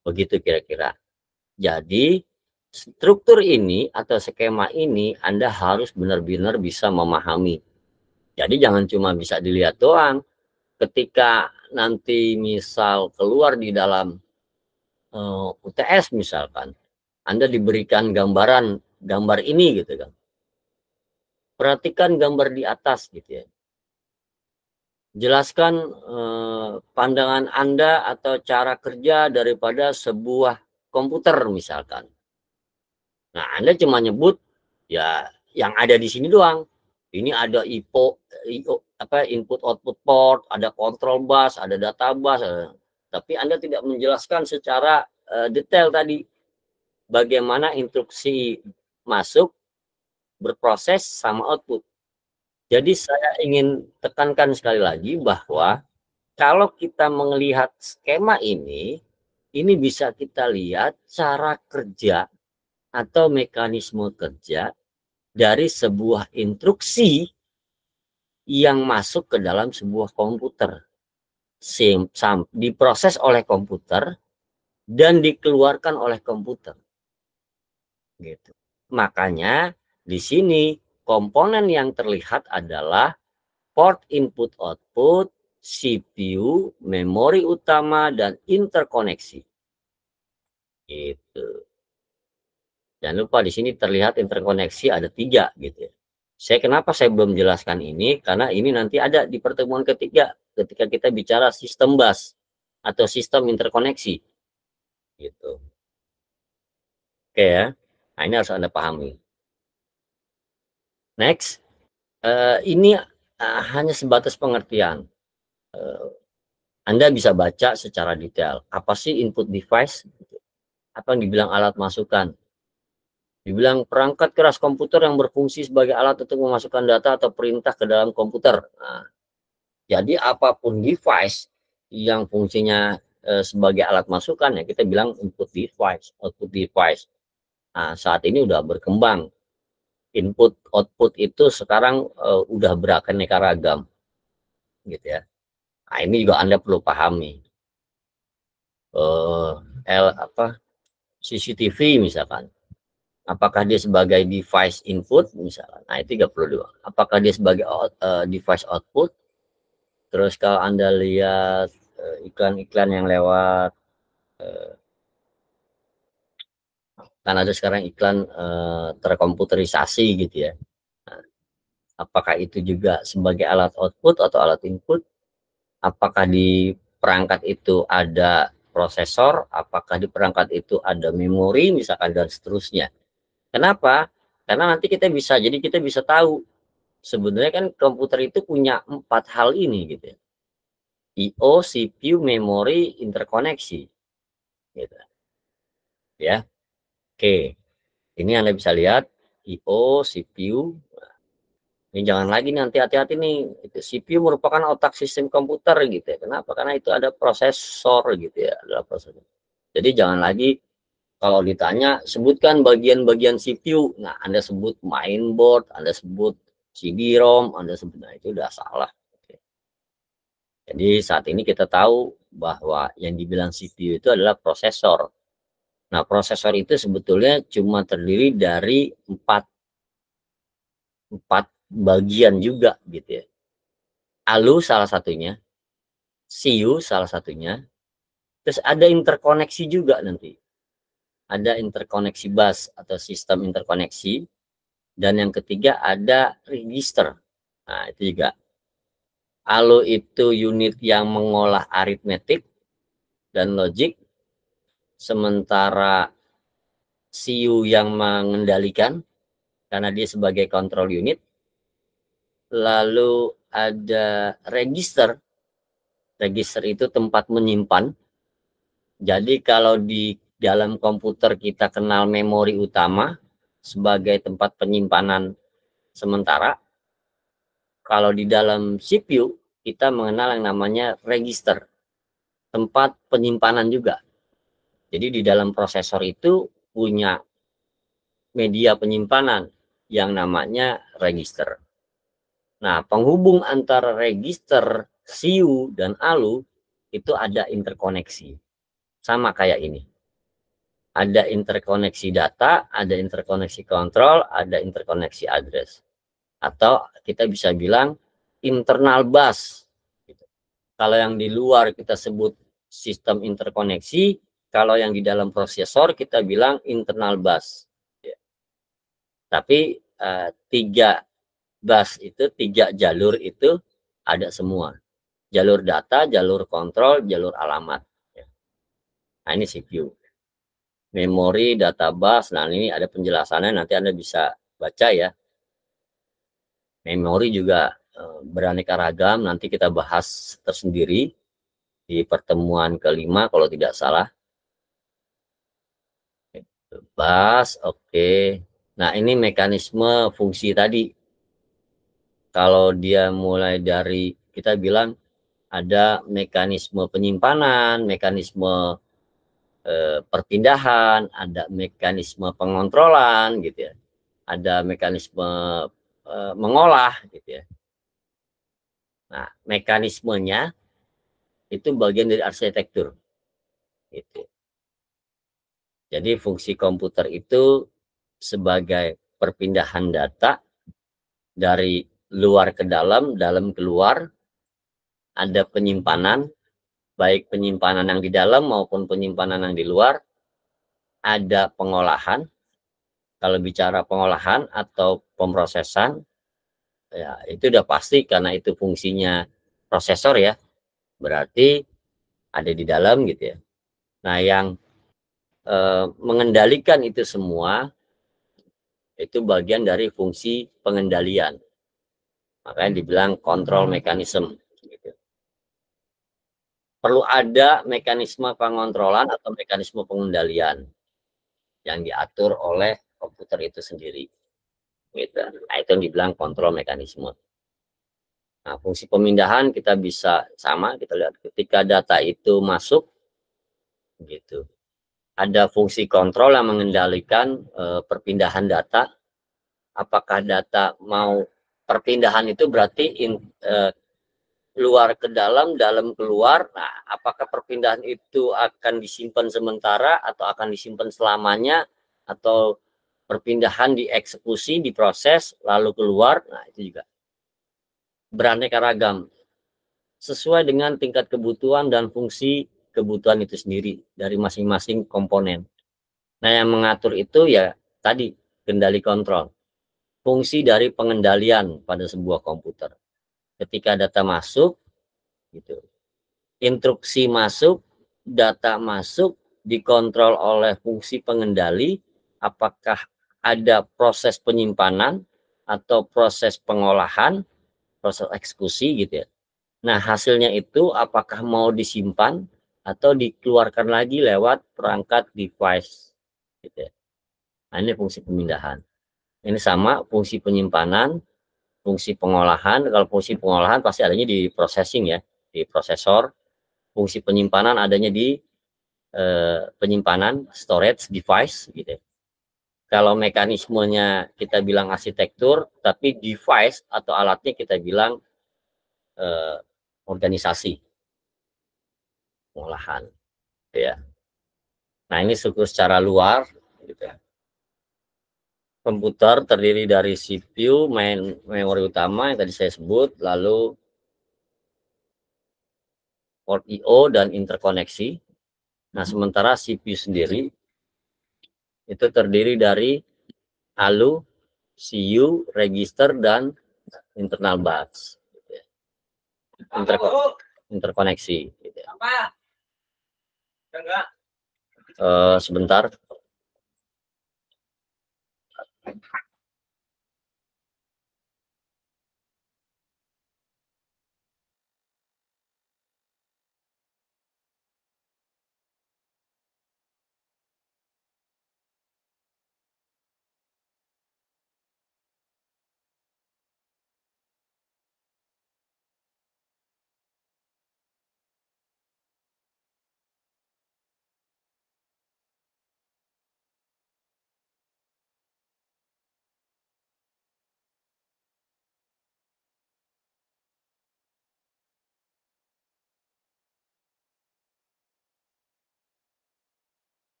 Begitu kira-kira. Jadi struktur ini atau skema ini Anda harus benar-benar bisa memahami. Jadi jangan cuma bisa dilihat doang. Ketika nanti misal keluar di dalam UTS misalkan, Anda diberikan gambar ini gitu kan. Perhatikan gambar di atas gitu ya. Jelaskan pandangan Anda atau cara kerja daripada sebuah komputer misalkan. Nah, Anda cuma nyebut ya yang ada di sini doang. Ini ada input output port, ada control bus, ada data bus, tapi Anda tidak menjelaskan secara detail tadi bagaimana instruksi masuk, berproses sama output. Jadi saya ingin tekankan sekali lagi bahwa kalau kita melihat skema ini bisa kita lihat cara kerja atau mekanisme kerja dari sebuah instruksi yang masuk ke dalam sebuah komputer, diproses oleh komputer dan dikeluarkan oleh komputer. Gitu. Makanya di sini komponen yang terlihat adalah port input output, CPU, memori utama, dan interkoneksi. Gitu. Jangan lupa di sini terlihat interkoneksi ada 3 gitu ya. Kenapa saya belum jelaskan ini? Karena ini nanti ada di pertemuan ketiga ketika kita bicara sistem bus atau sistem interkoneksi. Gitu. Oke ya. Nah, ini harus Anda pahami. Next. Ini hanya sebatas pengertian. Anda bisa baca secara detail. Apa sih input device? Apa yang dibilang alat masukan? Dibilang perangkat keras komputer yang berfungsi sebagai alat untuk memasukkan data atau perintah ke dalam komputer. Nah, jadi apapun device yang fungsinya sebagai alat masukan ya kita bilang input device, output device. Nah, saat ini udah berkembang. Input output itu sekarang udah beraneka ragam. Gitu ya. Nah, ini juga Anda perlu pahami. CCTV misalkan. Apakah dia sebagai device input misalkan, nah itu 32. Apakah dia sebagai device output? Terus kalau Anda lihat iklan-iklan yang lewat, kan ada sekarang iklan terkomputerisasi gitu ya. Nah, apakah itu juga sebagai alat output atau alat input? Apakah di perangkat itu ada prosesor? Apakah di perangkat itu ada memori misalkan dan seterusnya? Kenapa? Karena nanti kita bisa tahu sebenarnya kan komputer itu punya 4 hal ini gitu ya. I/O, CPU, memori, interkoneksi. Gitu. Ya. Oke. Ini Anda bisa lihat I/O, CPU. Ini jangan lagi nanti hati-hati nih. CPU merupakan otak sistem komputer gitu ya. Kenapa? Karena itu ada prosesor gitu ya, adalah prosesor. Jadi jangan lagi kalau ditanya, sebutkan bagian-bagian CPU. Nah, Anda sebut mainboard, Anda sebut CD-ROM, Anda sebut, nah itu udah salah. Jadi saat ini kita tahu bahwa yang dibilang CPU itu adalah prosesor. Nah, prosesor itu sebetulnya cuma terdiri dari 4 bagian juga gitu ya. ALU salah satunya, CU salah satunya, terus ada interkoneksi juga nanti. Ada interkoneksi bus atau sistem interkoneksi. Dan yang ketiga ada register. Nah, itu juga. ALU itu unit yang mengolah aritmetik dan logik. Sementara CU yang mengendalikan. karena dia sebagai control unit. Lalu ada register. Register itu tempat menyimpan. Jadi kalau di dalam komputer kita kenal memori utama sebagai tempat penyimpanan sementara, kalau di dalam CPU kita mengenal yang namanya register, tempat penyimpanan juga. Jadi di dalam prosesor itu punya media penyimpanan yang namanya register. Nah, penghubung antara register, CU, dan ALU itu ada interkoneksi. Sama kayak ini. Ada interkoneksi data, ada interkoneksi kontrol, ada interkoneksi address. Atau kita bisa bilang internal bus. Kalau yang di luar kita sebut sistem interkoneksi, kalau yang di dalam prosesor kita bilang internal bus. Tapi 3 bus itu, 3 jalur itu ada semua. Jalur data, jalur kontrol, jalur alamat. Nah, ini CPU. Memori, data bus, nah ini ada penjelasannya, nanti Anda bisa baca ya. Memori juga beraneka ragam, nanti kita bahas tersendiri di pertemuan kelima kalau tidak salah. Bus, oke. Nah, ini mekanisme fungsi tadi. Kalau dia mulai dari, kita bilang ada mekanisme penyimpanan, mekanisme perpindahan, ada mekanisme pengontrolan gitu ya, ada mekanisme mengolah gitu ya. Nah, mekanismenya itu bagian dari arsitektur gitu. Jadi fungsi komputer itu sebagai perpindahan data dari luar ke dalam keluar, ada penyimpanan, baik penyimpanan yang di dalam maupun penyimpanan yang di luar, ada pengolahan. Kalau bicara pengolahan atau pemrosesan, ya itu udah pasti karena itu fungsinya prosesor ya, berarti ada di dalam gitu ya. Nah, yang mengendalikan itu semua itu bagian dari fungsi pengendalian, makanya dibilang kontrol mekanisme gitu. Perlu ada mekanisme pengontrolan atau mekanisme pengendalian yang diatur oleh komputer itu sendiri gitu. Nah, itu yang dibilang kontrol mekanisme. Nah, fungsi pemindahan kita bisa sama, kita lihat ketika data itu masuk gitu. Ada fungsi kontrol yang mengendalikan perpindahan data. Apakah data mau perpindahan itu berarti luar ke dalam, dalam keluar. Nah, apakah perpindahan itu akan disimpan sementara atau akan disimpan selamanya, atau perpindahan dieksekusi, diproses lalu keluar. Nah, itu juga beraneka ragam sesuai dengan tingkat kebutuhan dan fungsi kebutuhan itu sendiri dari masing-masing komponen. Nah, yang mengatur itu ya tadi kendali kontrol, fungsi dari pengendalian pada sebuah komputer. Ketika data masuk gitu, instruksi masuk, data masuk, dikontrol oleh fungsi pengendali, apakah ada proses penyimpanan atau proses pengolahan, proses eksekusi gitu ya. Nah, hasilnya itu apakah mau disimpan atau dikeluarkan lagi lewat perangkat device gitu ya. Nah, ini fungsi pemindahan. Ini sama fungsi penyimpanan, fungsi pengolahan. Kalau fungsi pengolahan pasti adanya di processing ya, di prosesor. Fungsi penyimpanan adanya di penyimpanan storage device gitu ya. Kalau mekanismenya kita bilang arsitektur, tapi device atau alatnya kita bilang organisasi pengolahan ya. Nah, ini struktur secara luar gitu ya. Komputer terdiri dari CPU, memori utama yang tadi saya sebut, lalu port I/O dan interkoneksi. Nah, sementara CPU sendiri itu terdiri dari ALU, CU, register, dan internal bus. Interkoneksi. Sebentar.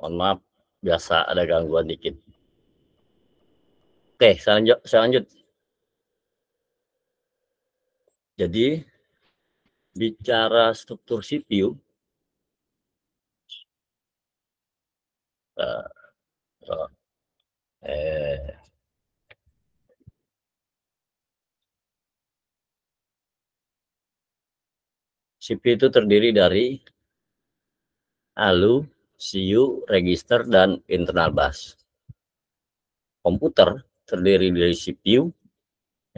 Mohon maaf, biasa ada gangguan dikit. Oke, saya lanjut. Jadi bicara struktur CPU, uh, uh, eh, CPU itu terdiri dari ALU, CU, register, dan internal bus. Komputer terdiri dari CPU,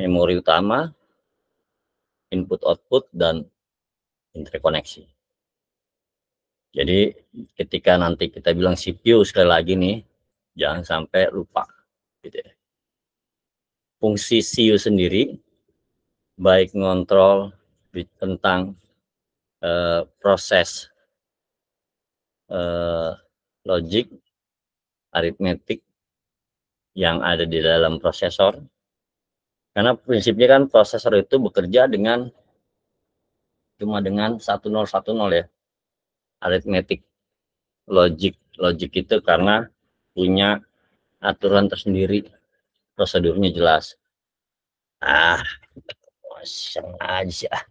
memori utama, input-output, dan interkoneksi. Jadi ketika nanti kita bilang CPU, sekali lagi nih, jangan sampai lupa. Gitu ya. Fungsi CPU sendiri, baik ngontrol tentang proses logik, aritmetik yang ada di dalam prosesor. Karena prinsipnya kan prosesor itu bekerja cuma dengan 1010 ya. Aritmetik logik itu karena punya aturan tersendiri, prosedurnya jelas. Sengaja.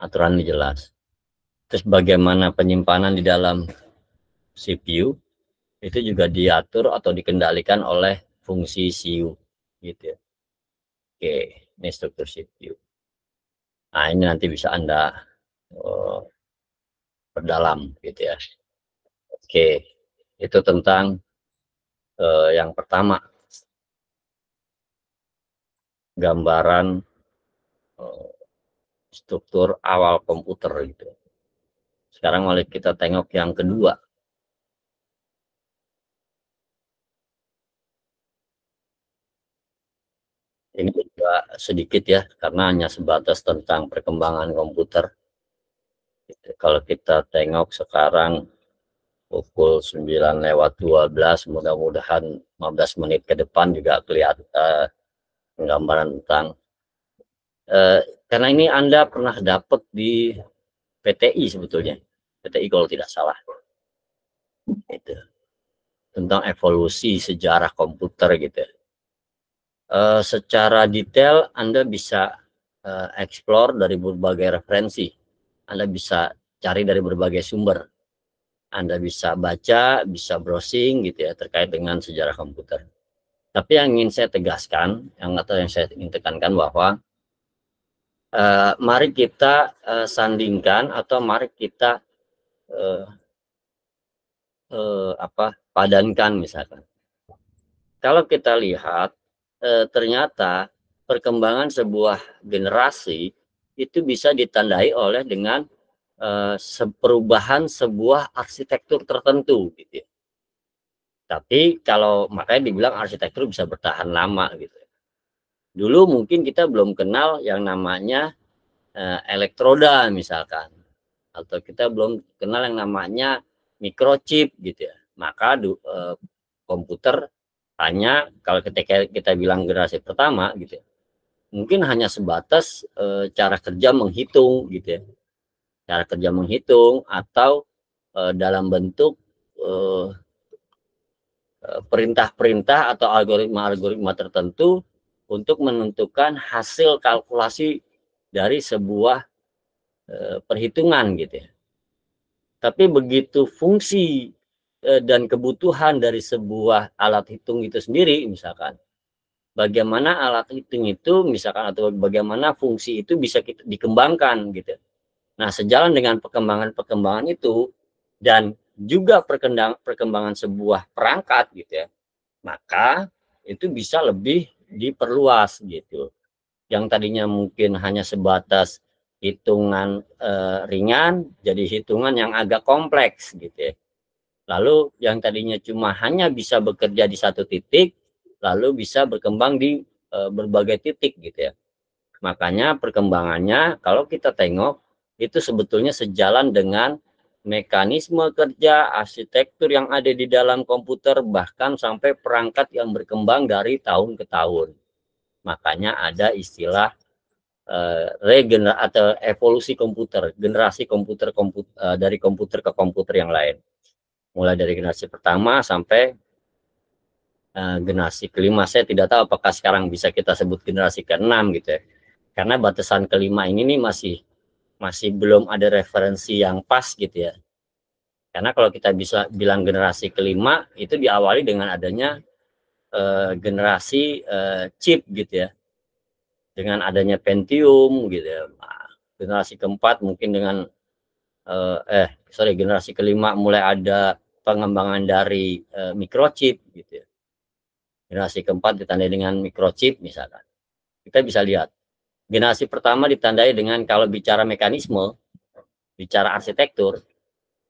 Aturannya jelas. Terus bagaimana penyimpanan di dalam CPU itu juga diatur atau dikendalikan oleh fungsi CPU gitu ya. Oke, ini struktur CPU. Nah, ini nanti bisa Anda perdalam gitu ya. Oke, itu tentang yang pertama, gambaran struktur awal komputer gitu. Sekarang mari kita tengok yang kedua. Ini juga sedikit ya, karena hanya sebatas tentang perkembangan komputer. Kalau kita tengok sekarang pukul 9:12, mudah-mudahan 15 menit ke depan juga kelihatan gambaran tentang karena ini Anda pernah dapat di PTI sebetulnya, PTI kalau tidak salah, itu tentang evolusi sejarah komputer gitu. Secara detail Anda bisa explore dari berbagai referensi, Anda bisa cari dari berbagai sumber, Anda bisa baca, bisa browsing gitu ya terkait dengan sejarah komputer. Tapi yang ingin saya tegaskan, yang saya ingin tekankan bahwa mari kita sandingkan atau mari kita padankan misalkan. Kalau kita lihat ternyata perkembangan sebuah generasi itu bisa ditandai oleh dengan perubahan sebuah arsitektur tertentu gitu ya. Tapi kalau makanya dibilang arsitektur bisa bertahan lama gitu. Dulu mungkin kita belum kenal yang namanya elektroda misalkan, atau kita belum kenal yang namanya microchip gitu ya. Maka komputer hanya kalau ketika kita bilang generasi pertama gitu ya, mungkin hanya sebatas cara kerja menghitung gitu ya, cara kerja menghitung atau dalam bentuk perintah-perintah atau algoritma tertentu untuk menentukan hasil kalkulasi dari sebuah perhitungan gitu ya. Tapi begitu fungsi dan kebutuhan dari sebuah alat hitung itu sendiri misalkan, bagaimana alat hitung itu misalkan atau bagaimana fungsi itu bisa dikembangkan gitu. Nah, sejalan dengan perkembangan itu dan juga perkembangan sebuah perangkat gitu ya, maka itu bisa lebih diperluas gitu. Yang tadinya mungkin hanya sebatas hitungan ringan jadi hitungan yang agak kompleks gitu ya. Lalu yang tadinya cuma hanya bisa bekerja di satu titik lalu bisa berkembang di berbagai titik gitu ya. Makanya perkembangannya kalau kita tengok itu sebetulnya sejalan dengan mekanisme kerja, arsitektur yang ada di dalam komputer, bahkan sampai perangkat yang berkembang dari tahun ke tahun. Makanya ada istilah atau evolusi komputer, generasi dari komputer ke komputer yang lain. Mulai dari generasi pertama sampai generasi kelima. Saya tidak tahu apakah sekarang bisa kita sebut generasi ke-6 gitu ya. Karena batasan kelima ini nih masih belum ada referensi yang pas gitu ya. Karena kalau kita bisa bilang generasi kelima itu diawali dengan adanya generasi chip gitu ya, dengan adanya Pentium gitu ya. Nah, generasi keempat mungkin dengan generasi kelima mulai ada pengembangan dari microchip gitu ya. Generasi keempat ditandai dengan microchip misalkan. Kita bisa lihat generasi pertama ditandai dengan, kalau bicara mekanisme, bicara arsitektur,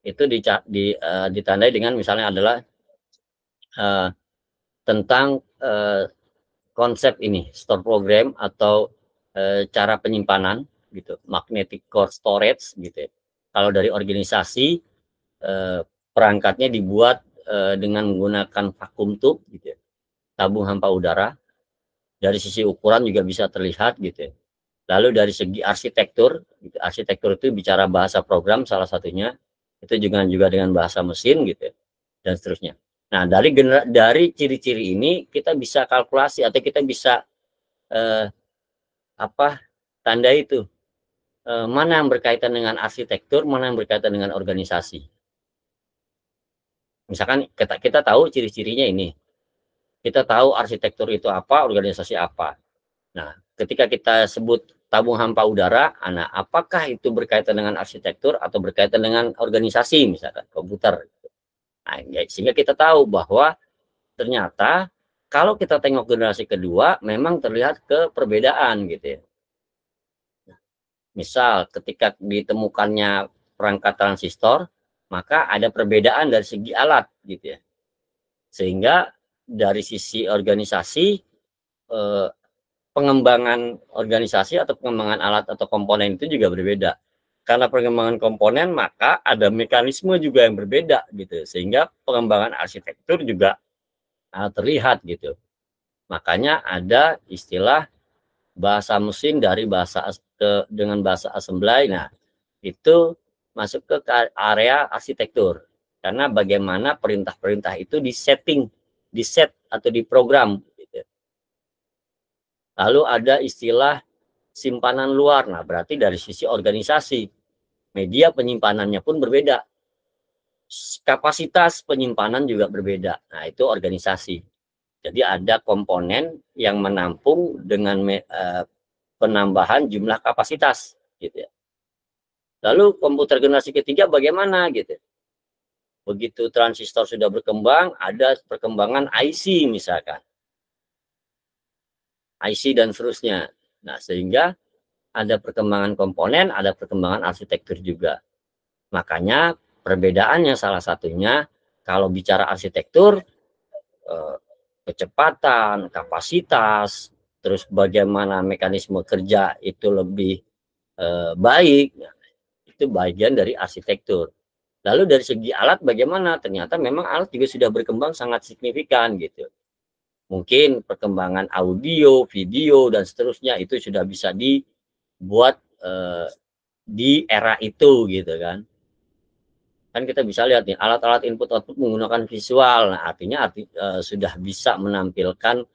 itu ditandai dengan misalnya adalah tentang konsep ini, store program atau cara penyimpanan gitu, magnetic core storage gitu ya. Kalau dari organisasi perangkatnya dibuat dengan menggunakan vakum tube gitu ya, tabung hampa udara. Dari sisi ukuran juga bisa terlihat gitu ya. Lalu dari segi arsitektur gitu, arsitektur itu bicara bahasa program salah satunya, itu juga dengan bahasa mesin gitu ya, dan seterusnya. Nah, dari ciri-ciri ini kita bisa kalkulasi atau kita bisa tanda itu mana yang berkaitan dengan arsitektur, mana yang berkaitan dengan organisasi. Misalkan kita tahu ciri-cirinya ini, kita tahu arsitektur itu apa, organisasi apa. Nah, ketika kita sebut tabung hampa udara, nah, apakah itu berkaitan dengan arsitektur atau berkaitan dengan organisasi, misalkan komputer. Nah, ya, sehingga kita tahu bahwa ternyata kalau kita tengok generasi kedua, memang terlihat perbedaan gitu ya. Misal ketika ditemukannya perangkat transistor, maka ada perbedaan dari segi alat gitu ya. Sehingga dari sisi organisasi, pengembangan organisasi atau pengembangan alat atau komponen itu juga berbeda. Karena pengembangan komponen, maka ada mekanisme juga yang berbeda gitu. Sehingga pengembangan arsitektur juga terlihat gitu. Makanya ada istilah bahasa mesin dari dengan bahasa assembly. Nah, itu masuk ke area arsitektur. Karena bagaimana perintah-perintah itu diset atau diprogram. Gitu. Lalu ada istilah simpanan luar. Nah, berarti dari sisi organisasi, media penyimpanannya pun berbeda. Kapasitas penyimpanan juga berbeda. Nah, itu organisasi. Jadi ada komponen yang menampung dengan penambahan jumlah kapasitas gitu ya. Lalu komputer generasi ketiga bagaimana gitu. Begitu transistor sudah berkembang, ada perkembangan IC misalkan. IC dan seterusnya. Nah, sehingga ada perkembangan komponen, ada perkembangan arsitektur juga. Makanya perbedaannya salah satunya kalau bicara arsitektur, kecepatan, kapasitas, terus bagaimana mekanisme kerja itu lebih baik, itu bagian dari arsitektur. Lalu dari segi alat bagaimana? Ternyata memang alat juga sudah berkembang sangat signifikan gitu. Mungkin perkembangan audio, video, dan seterusnya itu sudah bisa dibuat di era itu gitu kan. Kan kita bisa lihat nih, alat-alat input output menggunakan visual. Nah, artinya sudah bisa menampilkan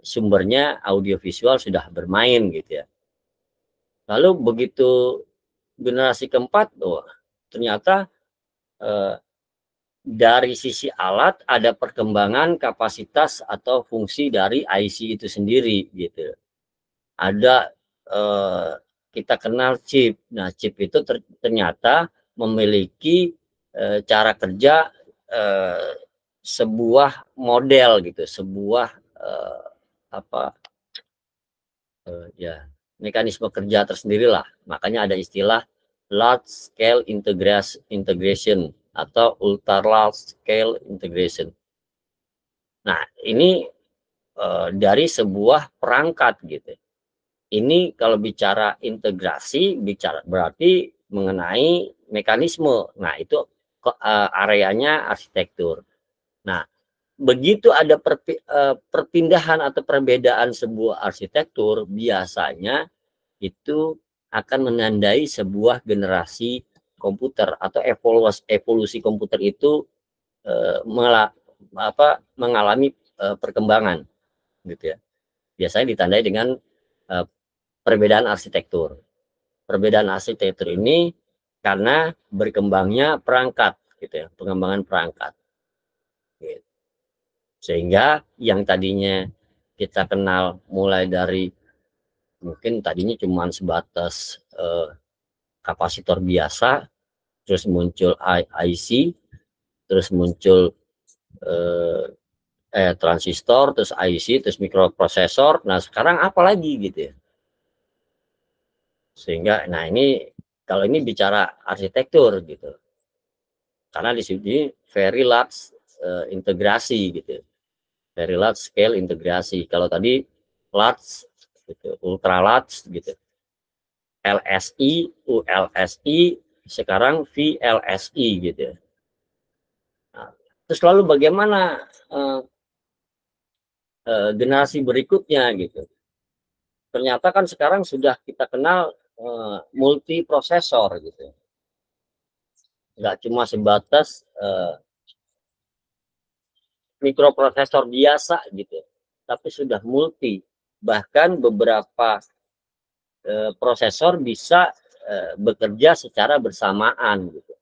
sumbernya audio visual sudah bermain gitu ya. Lalu begitu generasi keempat, ternyata dari sisi alat ada perkembangan kapasitas atau fungsi dari IC itu sendiri gitu. Ada kita kenal chip. Nah, chip itu ternyata memiliki cara kerja sebuah model gitu, sebuah ya mekanisme kerja tersendiri lah. Makanya ada istilah large scale integration atau ultra large scale integration. Nah, ini dari sebuah perangkat gitu. Ini kalau bicara integrasi, berarti mengenai mekanisme. Nah, itu areanya arsitektur. Nah, begitu ada perpindahan atau perbedaan sebuah arsitektur, biasanya itu akan menandai sebuah generasi komputer atau evolusi komputer itu mengalami perkembangan gitu ya. Biasanya ditandai dengan perbedaan arsitektur. Perbedaan arsitektur ini karena berkembangnya perangkat gitu ya, pengembangan perangkat. Gitu. Sehingga yang tadinya kita kenal mulai dari mungkin tadinya cuma sebatas kapasitor biasa, terus muncul IC, terus muncul transistor, terus IC, terus mikroprosesor. Nah sekarang apa lagi gitu ya? Sehingga, nah ini kalau ini bicara arsitektur gitu, karena di sini very large integrasi gitu, very large scale integrasi. Kalau tadi large, gitu, ultra large gitu, LSI, ULSI, sekarang VLSI gitu. Nah, terus lalu bagaimana generasi berikutnya gitu? Ternyata kan sekarang sudah kita kenal multi prosesor gitu, nggak cuma sebatas mikroprosesor biasa gitu, tapi sudah multi, bahkan beberapa prosesor bisa bekerja secara bersamaan gitu.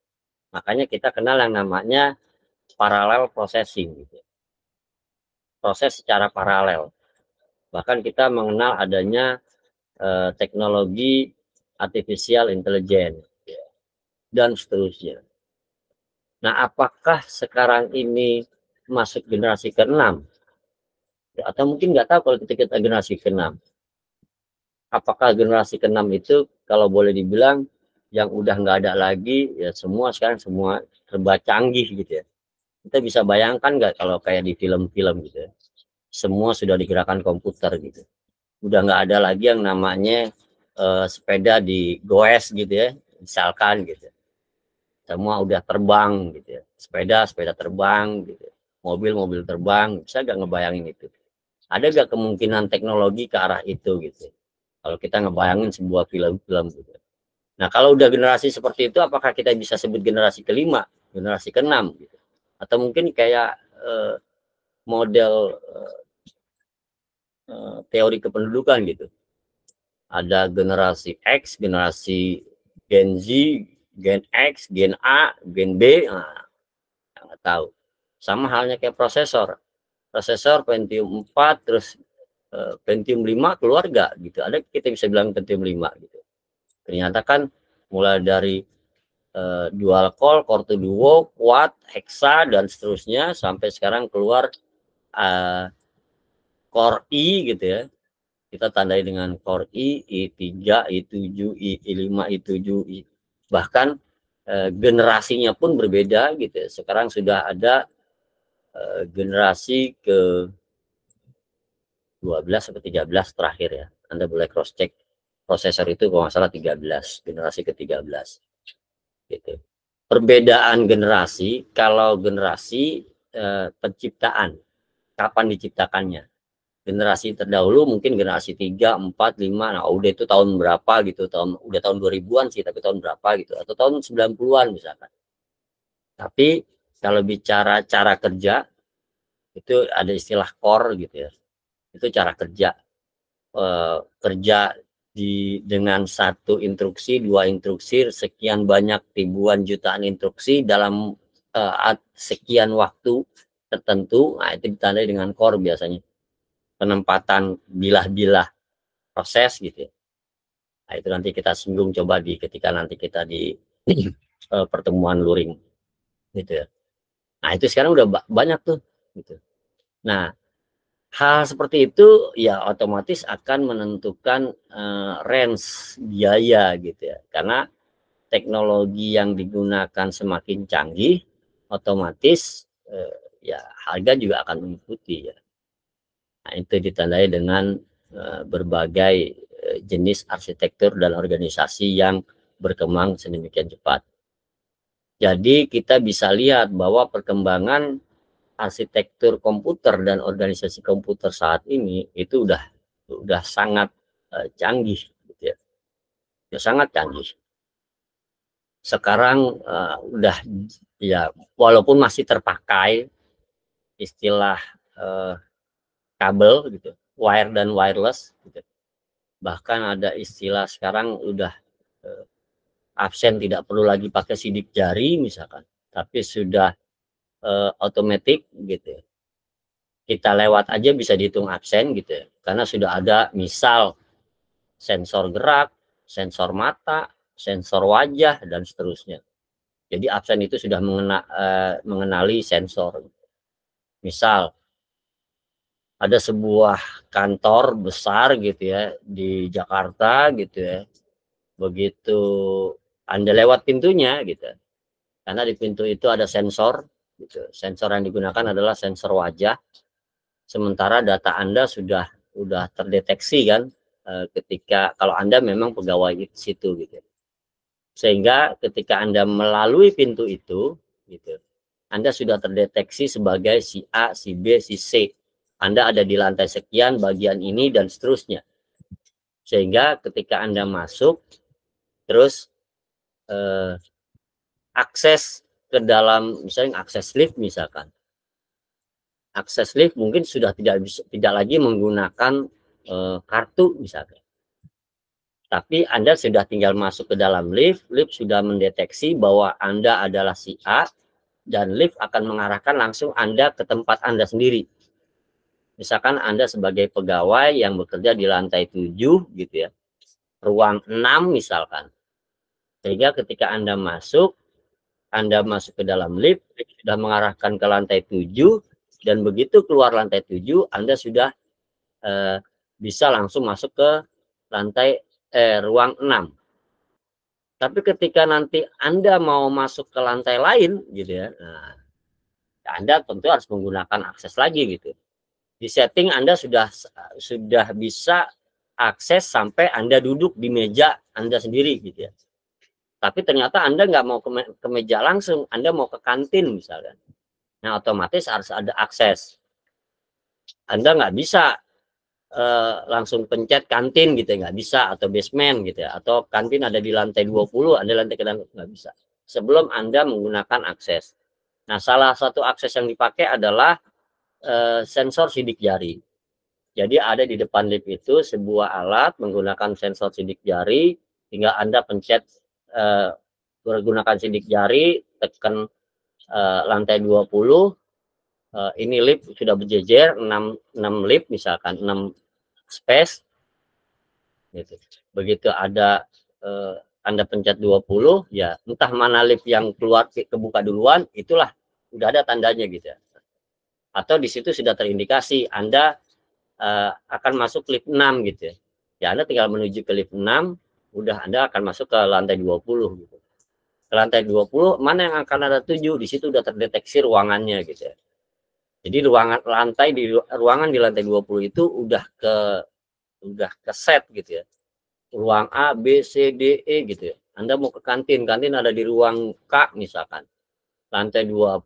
Makanya kita kenal yang namanya parallel processing gitu. Proses secara paralel. Bahkan kita mengenal adanya teknologi artificial intelligence dan seterusnya. Nah, apakah sekarang ini masuk generasi ke-6? Atau mungkin nggak tahu kalau kita generasi ke-6. Apakah generasi ke-6 itu kalau boleh dibilang yang udah nggak ada lagi, ya semua sekarang semua serba canggih gitu ya. Kita bisa bayangkan nggak kalau kayak di film-film gitu ya, semua sudah digerakkan komputer gitu. Udah nggak ada lagi yang namanya sepeda digoes gitu ya, misalkan gitu. Semua udah terbang gitu ya, sepeda terbang gitu, mobil terbang. Bisa nggak ngebayangin itu? Ada nggak kemungkinan teknologi ke arah itu gitu? Kalau kita ngebayangin sebuah film-film gitu. Nah, kalau udah generasi seperti itu, apakah kita bisa sebut generasi ke-5, generasi ke-6 gitu? Atau mungkin kayak model teori kependudukan gitu. Ada generasi X, generasi Gen Z, Gen X, Gen A, Gen B, nah, nggak tahu. Sama halnya kayak prosesor. Prosesor Pentium 4, terus Pentium 5 keluarga gitu. Ada kita bisa bilang Pentium 5 gitu. Ternyata kan mulai dari dual core to duo, quad, hexa dan seterusnya sampai sekarang keluar core I gitu ya. Kita tandai dengan core I3, I7, I5, I7, bahkan generasinya pun berbeda gitu ya. Sekarang sudah ada generasi ke 12 atau 13 terakhir ya. Anda boleh cross check prosesor itu kalau nggak salah 13, generasi ke-13 gitu. Perbedaan generasi, kalau generasi penciptaan, kapan diciptakannya. Generasi terdahulu mungkin generasi 3, 4, 5, nah udah itu tahun berapa gitu, udah tahun 2000-an sih, tapi tahun berapa gitu, atau tahun 90-an misalkan. Tapi kalau bicara cara kerja, itu ada istilah core gitu ya. Itu cara kerja. Kerja dengan satu instruksi, dua instruksi, sekian banyak ribuan jutaan instruksi dalam sekian waktu tertentu. Nah, itu ditandai dengan core biasanya. Penempatan bilah-bilah proses gitu ya. Nah, itu nanti kita singgung coba ketika nanti kita di pertemuan luring gitu ya. Nah, itu sekarang udah banyak tuh gitu. Nah, hal seperti itu ya otomatis akan menentukan range biaya gitu ya. Karena teknologi yang digunakan semakin canggih, otomatis ya harga juga akan mengikuti ya. Nah, itu ditandai dengan berbagai jenis arsitektur dan organisasi yang berkembang sedemikian cepat. Jadi kita bisa lihat bahwa perkembangan arsitektur komputer dan organisasi komputer saat ini itu udah sangat canggih, gitu ya. Udah sangat canggih. Sekarang udah ya, walaupun masih terpakai istilah kabel gitu, wire dan wireless gitu. Bahkan ada istilah sekarang udah absen tidak perlu lagi pakai sidik jari misalkan, tapi sudah otomatis gitu ya. Kita lewat aja bisa dihitung absen gitu ya, karena sudah ada misal sensor gerak, sensor mata, sensor wajah, dan seterusnya. Jadi absen itu sudah mengenali sensor. Misal ada sebuah kantor besar gitu ya di Jakarta gitu ya, begitu Anda lewat pintunya gitu, karena di pintu itu ada sensor gitu. Sensor yang digunakan adalah sensor wajah, sementara data Anda sudah terdeteksi kan ketika kalau Anda memang pegawai di situ gitu. Sehingga ketika Anda melalui pintu itu gitu, Anda sudah terdeteksi sebagai si A, si B, si C. Anda ada di lantai sekian, bagian ini, dan seterusnya. Sehingga ketika Anda masuk, terus akses ke dalam, misalnya akses lift misalkan. Akses lift mungkin sudah tidak lagi menggunakan kartu misalkan. Tapi Anda sudah tinggal masuk ke dalam lift, lift sudah mendeteksi bahwa Anda adalah si A, dan lift akan mengarahkan langsung Anda ke tempat Anda sendiri. Misalkan Anda sebagai pegawai yang bekerja di lantai 7 gitu ya, ruang 6 misalkan. Sehingga ketika Anda masuk ke dalam lift, lift sudah mengarahkan ke lantai 7, dan begitu keluar lantai 7, Anda sudah bisa langsung masuk ke lantai ruang 6. Tapi ketika nanti Anda mau masuk ke lantai lain gitu ya, nah, Anda tentu harus menggunakan akses lagi gitu. Di setting Anda sudah bisa akses sampai Anda duduk di meja Anda sendiri gitu ya. Tapi ternyata Anda nggak mau ke meja langsung, Anda mau ke kantin misalnya. Nah, otomatis harus ada akses. Anda nggak bisa langsung pencet kantin gitu ya, nggak bisa, atau basement gitu ya, atau kantin ada di lantai 20, ada lantai ke dalam, nggak bisa sebelum Anda menggunakan akses. Nah, salah satu akses yang dipakai adalah sensor sidik jari. Jadi ada di depan lift itu sebuah alat menggunakan sensor sidik jari, tinggal Anda pencet menggunakan sidik jari, tekan lantai 20, ini lift sudah berjejer 6 lift misalkan, 6 space gitu. Begitu ada Anda pencet 20 ya, entah mana lift yang keluar kebuka duluan, itulah udah ada tandanya gitu ya. Atau di situ sudah terindikasi Anda akan masuk lift 6 gitu ya. Ya Anda tinggal menuju ke lift 6, udah Anda akan masuk ke lantai 20 gitu. Ke lantai 20 mana yang akan ada 7, di situ udah terdeteksi ruangannya gitu ya. Jadi ruangan di lantai 20 itu udah ke set gitu ya. Ruang A, B, C, D, E gitu ya. Anda mau ke kantin, kantin ada di ruang K misalkan. Lantai 20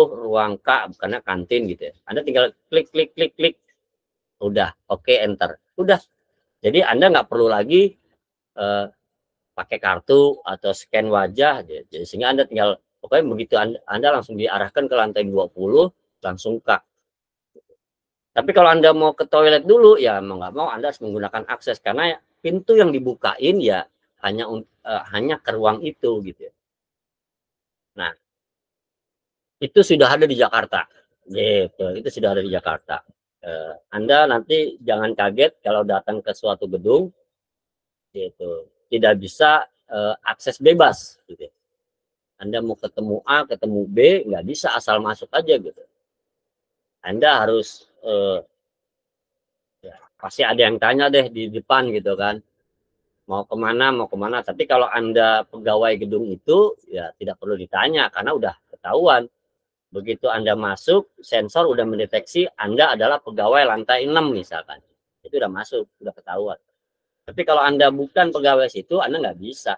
ruang K, karena kantin gitu ya. Anda tinggal klik klik klik klik. Udah, oke, enter. Udah. Jadi Anda nggak perlu lagi pakai kartu atau scan wajah. Jadi sehingga Anda tinggal, pokoknya begitu Anda langsung diarahkan ke lantai 20, langsung K. Tapi kalau Anda mau ke toilet dulu, ya mau nggak mau Anda harus menggunakan akses, karena pintu yang dibukain ya hanya ke ruang itu gitu ya. Nah, itu sudah ada di Jakarta. Gitu, itu sudah ada di Jakarta. Anda nanti jangan kaget kalau datang ke suatu gedung gitu, tidak bisa akses bebas gitu. Anda mau ketemu A, ketemu B, nggak bisa asal masuk aja gitu. Anda harus ya, pasti ada yang tanya deh di depan gitu kan, mau kemana. Tapi kalau Anda pegawai gedung itu ya tidak perlu ditanya, karena udah ketahuan. Begitu Anda masuk, sensor udah mendeteksi Anda adalah pegawai lantai 6 misalkan, itu udah masuk, udah ketahuan. Tapi kalau Anda bukan pegawai situ, Anda nggak bisa.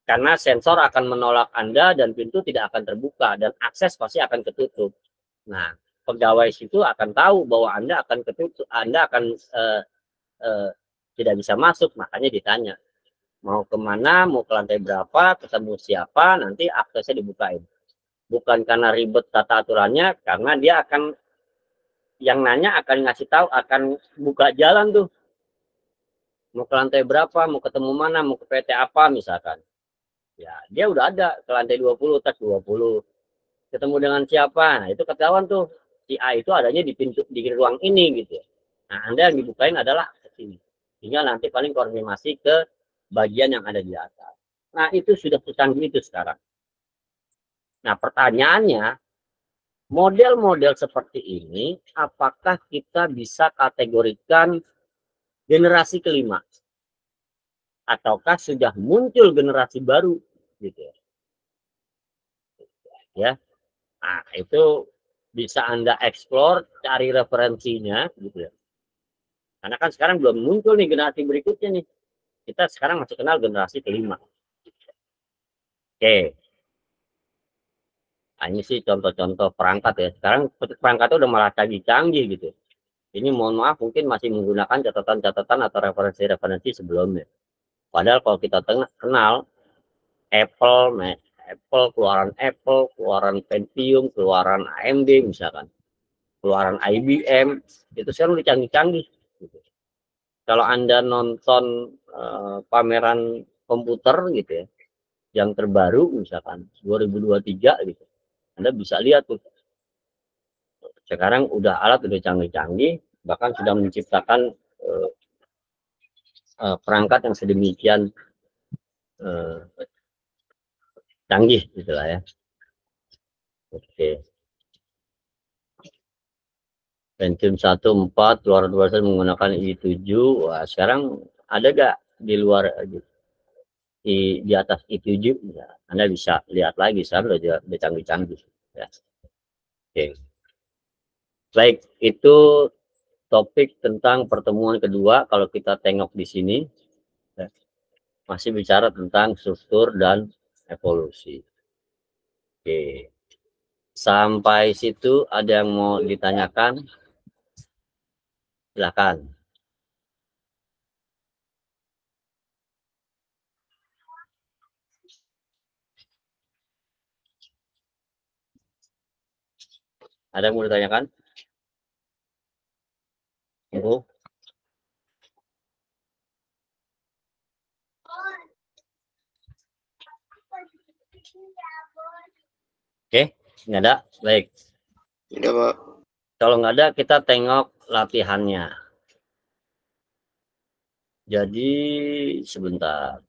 Karena sensor akan menolak Anda dan pintu tidak akan terbuka dan akses pasti akan ketutup. Nah, pegawai situ akan tahu bahwa Anda akan ketutup, Anda akan tidak bisa masuk, makanya ditanya mau kemana, mau ke lantai berapa, ketemu siapa, nanti aksesnya dibukain. Bukan karena ribet tata aturannya, karena dia akan, yang nanya akan ngasih tahu, akan buka jalan tuh. Mau ke lantai berapa, mau ketemu mana, mau ke PT apa misalkan. Ya, dia udah ada ke lantai 20, tes 20. Ketemu dengan siapa? Nah, itu ketahuan tuh. Si A itu adanya di pintu di ruang ini gitu. Nah, Anda yang dibukain adalah ke sini. Tinggal nanti paling koordinasi ke bagian yang ada di atas. Nah, itu sudah secanggih itu sekarang. Nah, pertanyaannya, model-model seperti ini, apakah kita bisa kategorikan generasi kelima? Ataukah sudah muncul generasi baru? Gitu ya. Nah, itu bisa Anda explore, cari referensinya, gitu ya. Karena kan sekarang belum muncul nih generasi berikutnya nih. Kita sekarang masih kenal generasi kelima. Oke. Nah, ini sih contoh-contoh perangkat ya. Sekarang perangkatnya udah malah canggih-canggih gitu. Ini mohon maaf mungkin masih menggunakan catatan-catatan atau referensi-referensi sebelumnya. Padahal kalau kita kenal Apple, keluaran Pentium, keluaran AMD misalkan, keluaran IBM, itu sekarang udah canggih-canggih. Gitu. Kalau Anda nonton pameran komputer gitu ya, yang terbaru misalkan 2023 gitu, Anda bisa lihat tuh. Sekarang udah alat udah canggih-canggih, bahkan sudah menciptakan perangkat yang sedemikian canggih gitulah ya. Oke. Pentium 1 4 keluaran 2 menggunakan i7. Wah, sekarang ada gak di luar di atas i7 ya, Anda bisa lihat lagi sekarang udah canggih-canggih ya. Oke. Baik, itu topik tentang pertemuan kedua. Kalau kita tengok di sini ya, masih bicara tentang struktur dan evolusi. Oke. Sampai situ ada yang mau ditanyakan? Silakan. Ada yang mau ditanyakan? Oke, nggak ada. Baik. Tidak, Pak. Kalau nggak ada, kita tengok latihannya. Jadi sebentar.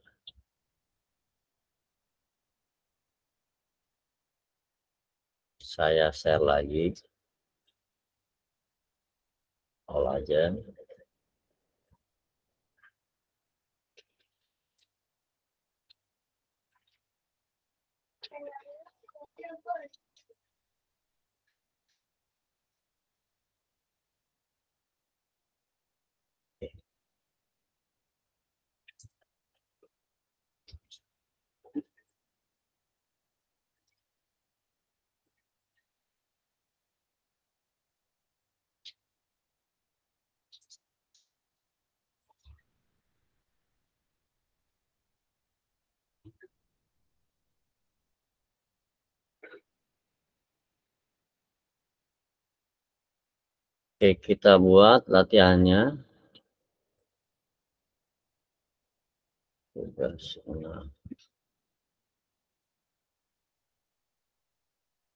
Saya share lagi. All aja. Oke, kita buat latihannya.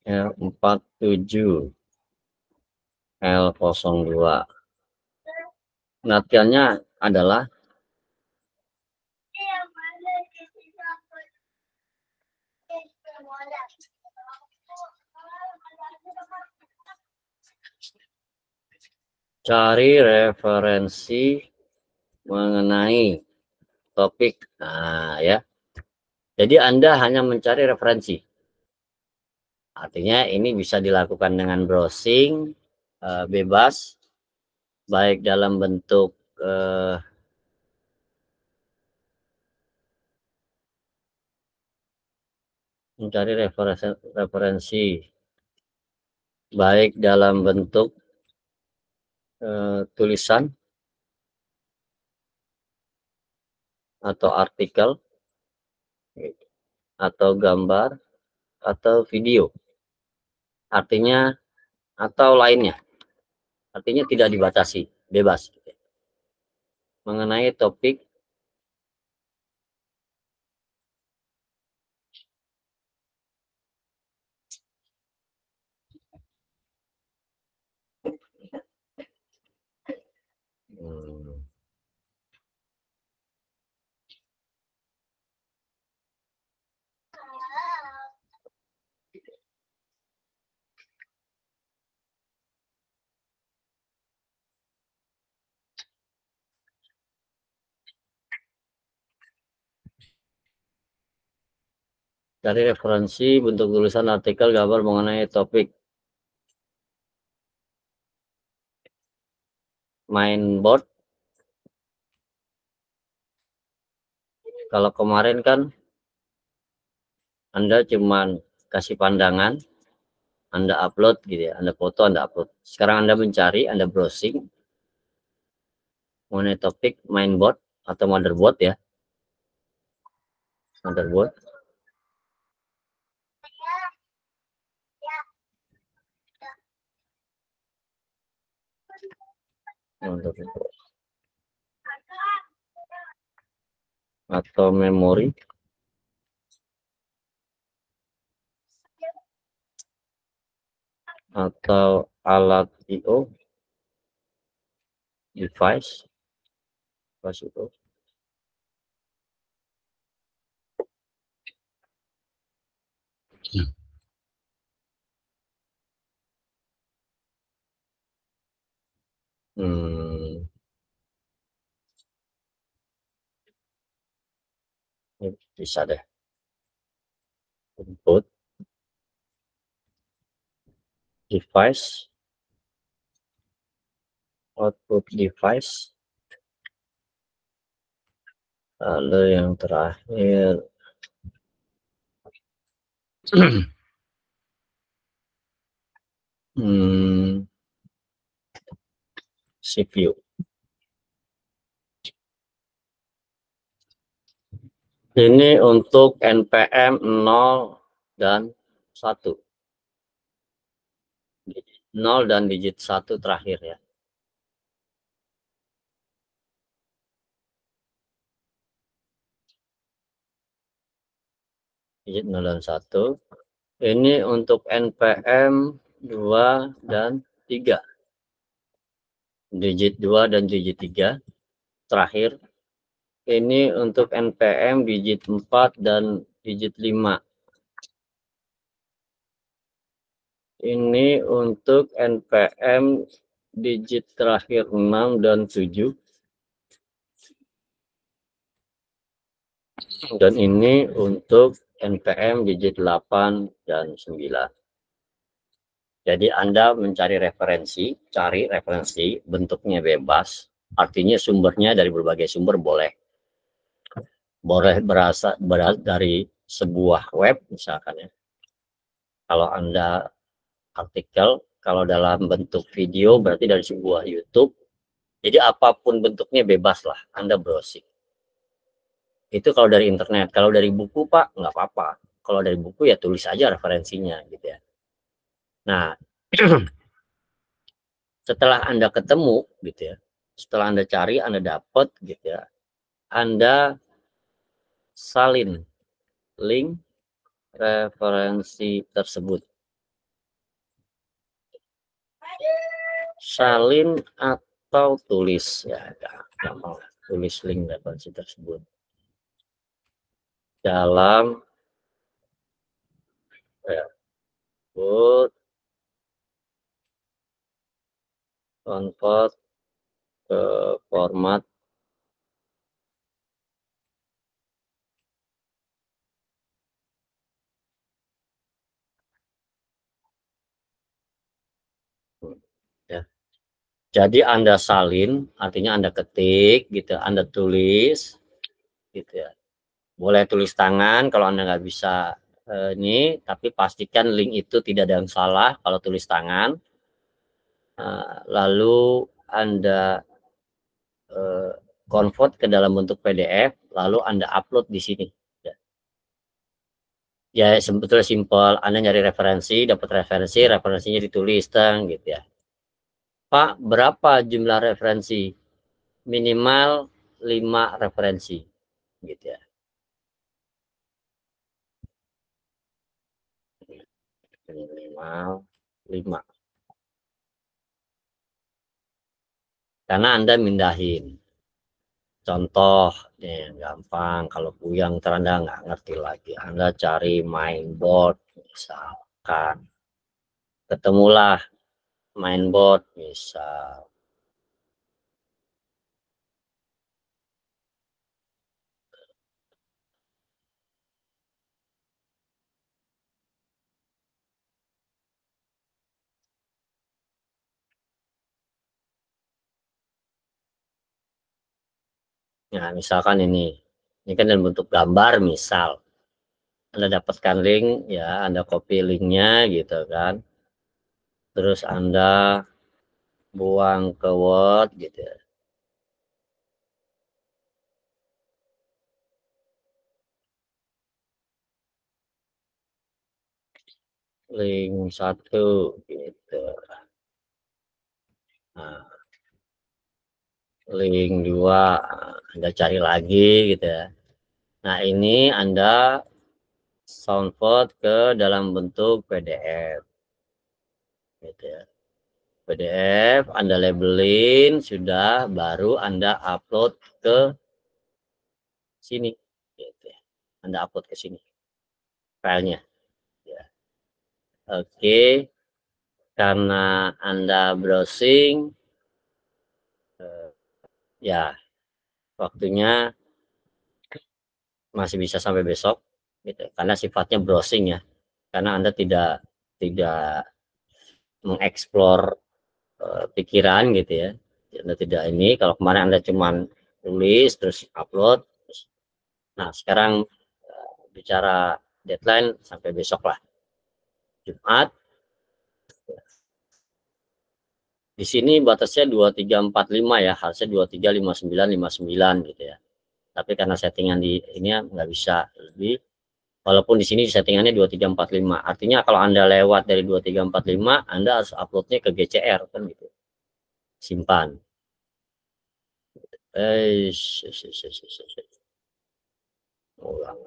L47 L02. Latihannya adalah cari referensi mengenai topik. Nah, ya. Jadi Anda hanya mencari referensi. Artinya ini bisa dilakukan dengan browsing bebas, baik dalam bentuk mencari referensi baik dalam bentuk tulisan atau artikel atau gambar atau video, artinya atau lainnya, artinya tidak dibatasi, bebas mengenai topik dari referensi bentuk tulisan, artikel, gambar mengenai topik mainboard. Kalau kemarin kan Anda cuman kasih pandangan, Anda upload gitu ya, Anda foto, Anda upload. Sekarang Anda mencari, Anda browsing mengenai topik mainboard atau motherboard ya, motherboard. Atau memori atau alat I/O device itu. Bisa deh, input device, output device, lalu yang terakhir CPU. Ini untuk NPM 0 dan 1. 0 dan digit 1 terakhir ya. Digit 0 dan 1. Ini untuk NPM 2 dan 3. Digit 2 dan digit 3 terakhir. Ini untuk NPM digit 4 dan digit 5. Ini untuk NPM digit terakhir 6 dan 7. Dan ini untuk NPM digit 8 dan 9. Jadi Anda mencari referensi, cari referensi, bentuknya bebas, artinya sumbernya dari berbagai sumber boleh. Boleh berasal dari sebuah web misalkan ya. Kalau Anda artikel, kalau dalam bentuk video berarti dari sebuah YouTube. Jadi apapun bentuknya bebas lah, Anda browsing. Itu kalau dari internet. Kalau dari buku Pak, nggak apa-apa. Kalau dari buku ya tulis aja referensinya gitu ya. Nah, setelah Anda ketemu gitu ya, setelah Anda cari, Anda dapat gitu ya, Anda salin link referensi tersebut. Salin atau tulis ya, gampang, tulis link referensi tersebut dalam convert ke format ya. Jadi Anda salin, artinya Anda ketik gitu, Anda tulis gitu ya. Boleh tulis tangan kalau Anda nggak bisa ini, tapi pastikan link itu tidak ada yang salah kalau tulis tangan. Lalu Anda convert ke dalam bentuk PDF, lalu Anda upload di sini. Ya sebetulnya simpel, Anda nyari referensi, dapat referensi, referensinya ditulis gitu ya. Pak, berapa jumlah referensi? Minimal 5 referensi gitu ya. Minimal 5. Karena Anda mindahin. Contoh nih, gampang. Kalau Buyang Anda nggak ngerti lagi. Anda cari mainboard misalkan. Ketemulah mainboard misal. Nah, misalkan ini kan dalam bentuk gambar misal. Anda dapatkan link ya, Anda copy linknya gitu kan. Terus Anda buang ke Word gitu ya. Link 1 gitu. Nah, link 2 Anda cari lagi gitu ya. Nah, ini Anda download ke dalam bentuk PDF gitu ya. PDF Anda labelin sudah, baru Anda upload ke sini gitu ya. Anda upload ke sini filenya ya. Oke, karena Anda browsing ya, waktunya masih bisa sampai besok gitu karena sifatnya browsing ya, karena Anda tidak mengeksplor pikiran gitu ya. Anda tidak ini, kalau kemarin Anda cuman tulis terus upload. Nah, sekarang bicara deadline sampai besok lah, Jumat. Di sini batasnya 2345 ya, harusnya 235959 gitu ya. Tapi karena settingan di ini nggak bisa lebih. Walaupun di sini settingannya 2345. Artinya kalau Anda lewat dari 2345, Anda harus uploadnya ke GCR kan gitu. Simpan. Eh, ulang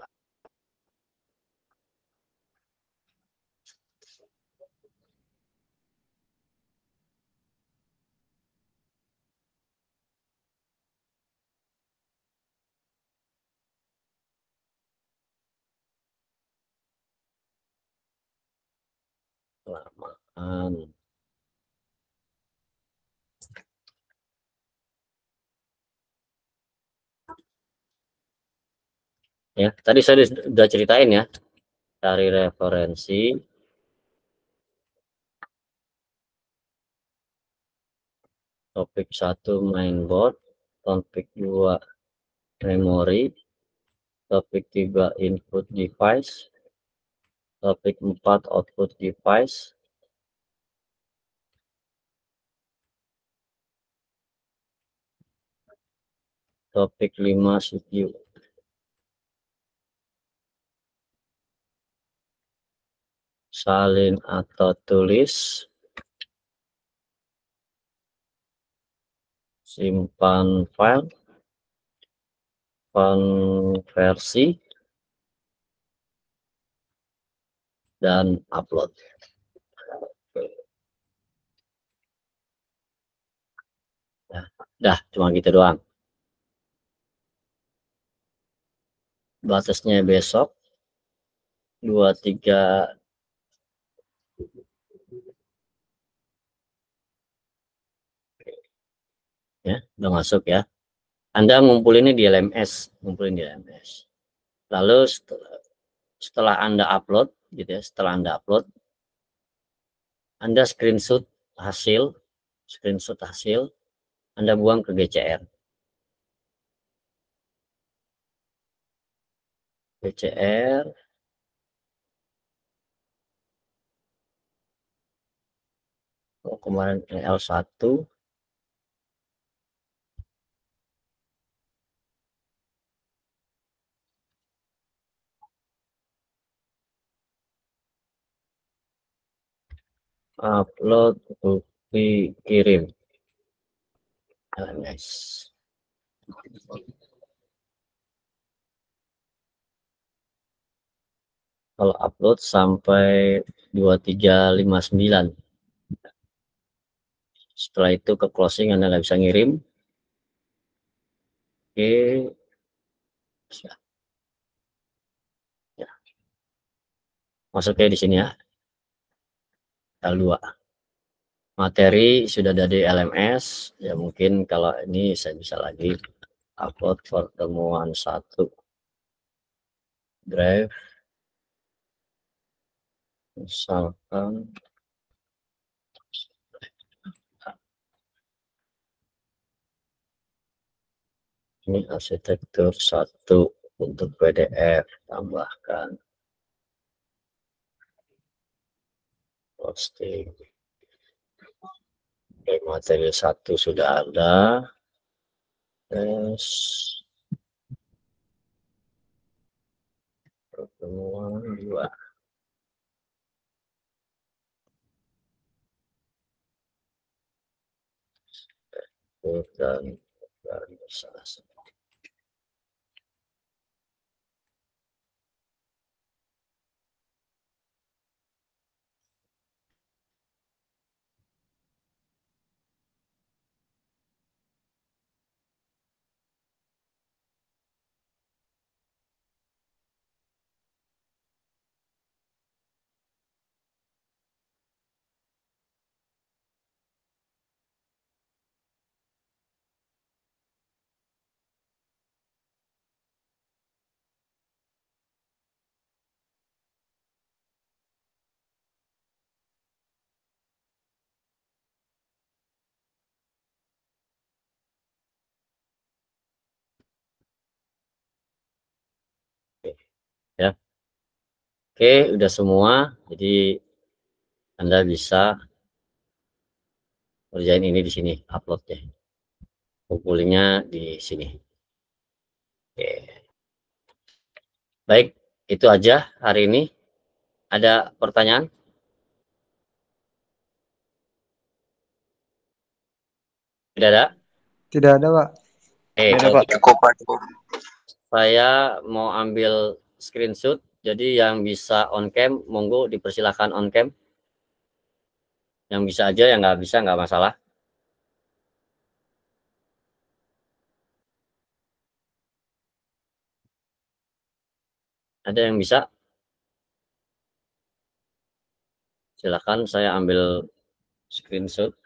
kelamaan. Ya, tadi saya sudah ceritain ya, cari referensi, topik 1 mainboard, topik 2 memori, topik 3 input device, topik 4 output device, topik 5 CPU. Salin atau tulis, simpan file, konversi, dan upload. Nah, dah cuma gitu doang. Batasnya besok 23 ya, udah masuk ya. Anda ngumpulinnya di LMS, ngumpulin di LMS. Lalu setelah Anda upload gitu ya, setelah Anda upload, Anda screenshot hasil, Anda buang ke GCR. GCR kemarin L1 upload bukti kirim. Nice. Kalau upload sampai 2359. Setelah itu ke closing, Anda nggak bisa ngirim. Oke. Ya. Masuk ke di sini ya. L2. Materi sudah ada di LMS. Ya mungkin kalau ini saya bisa lagi upload pertemuan 1 drive. Misalkan ini arsitektur 1 untuk PDF, tambahkan posting. Oke, materi 1 sudah ada. Tes pertemuan 2. Dan organisasi. Ya. Oke, udah semua. Jadi Anda bisa kerjain ini di sini, uploadnya. Kumpulnya di sini. Oke. Baik, itu aja hari ini. Ada pertanyaan? Tidak ada? Tidak ada, Pak. Kalau Pak. Cukup, Pak. saya mau ambil screenshot. Jadi yang bisa on cam, monggo dipersilahkan on cam. Yang bisa aja, yang nggak bisa nggak masalah. Ada yang bisa? Silakan, saya ambil screenshot.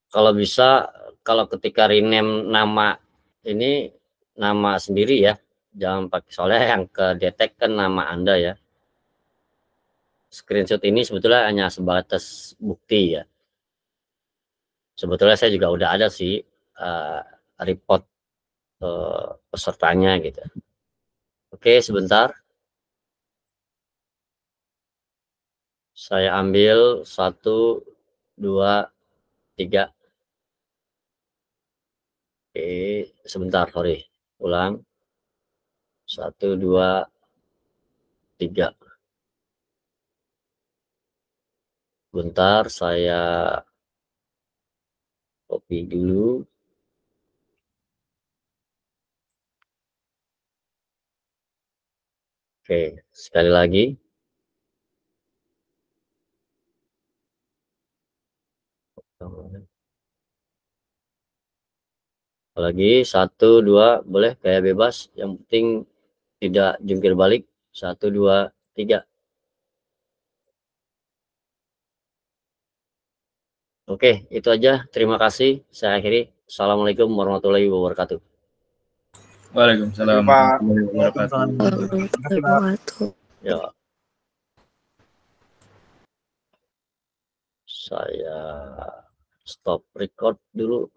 Kalau bisa, kalau ketika rename nama ini nama sendiri ya, jangan pakai, soalnya yang ke detect kan nama Anda ya. Screenshot ini sebetulnya hanya sebatas bukti ya. Sebetulnya saya juga udah ada sih report pesertanya gitu. Oke, sebentar. Saya ambil 1, 2, 3. Oke, sebentar, sorry. Ulang. 1, 2, 3. Bentar, saya copy dulu. Oke, sekali lagi. Lagi 1, 2, boleh kayak bebas, yang penting tidak jungkir balik. 1, 2, 3. Oke, itu aja. Terima kasih. Saya akhiri. Assalamualaikum warahmatullahi wabarakatuh. Waalaikumsalam warahmatullahi wabarakatuh. Ya. Saya stop record dulu.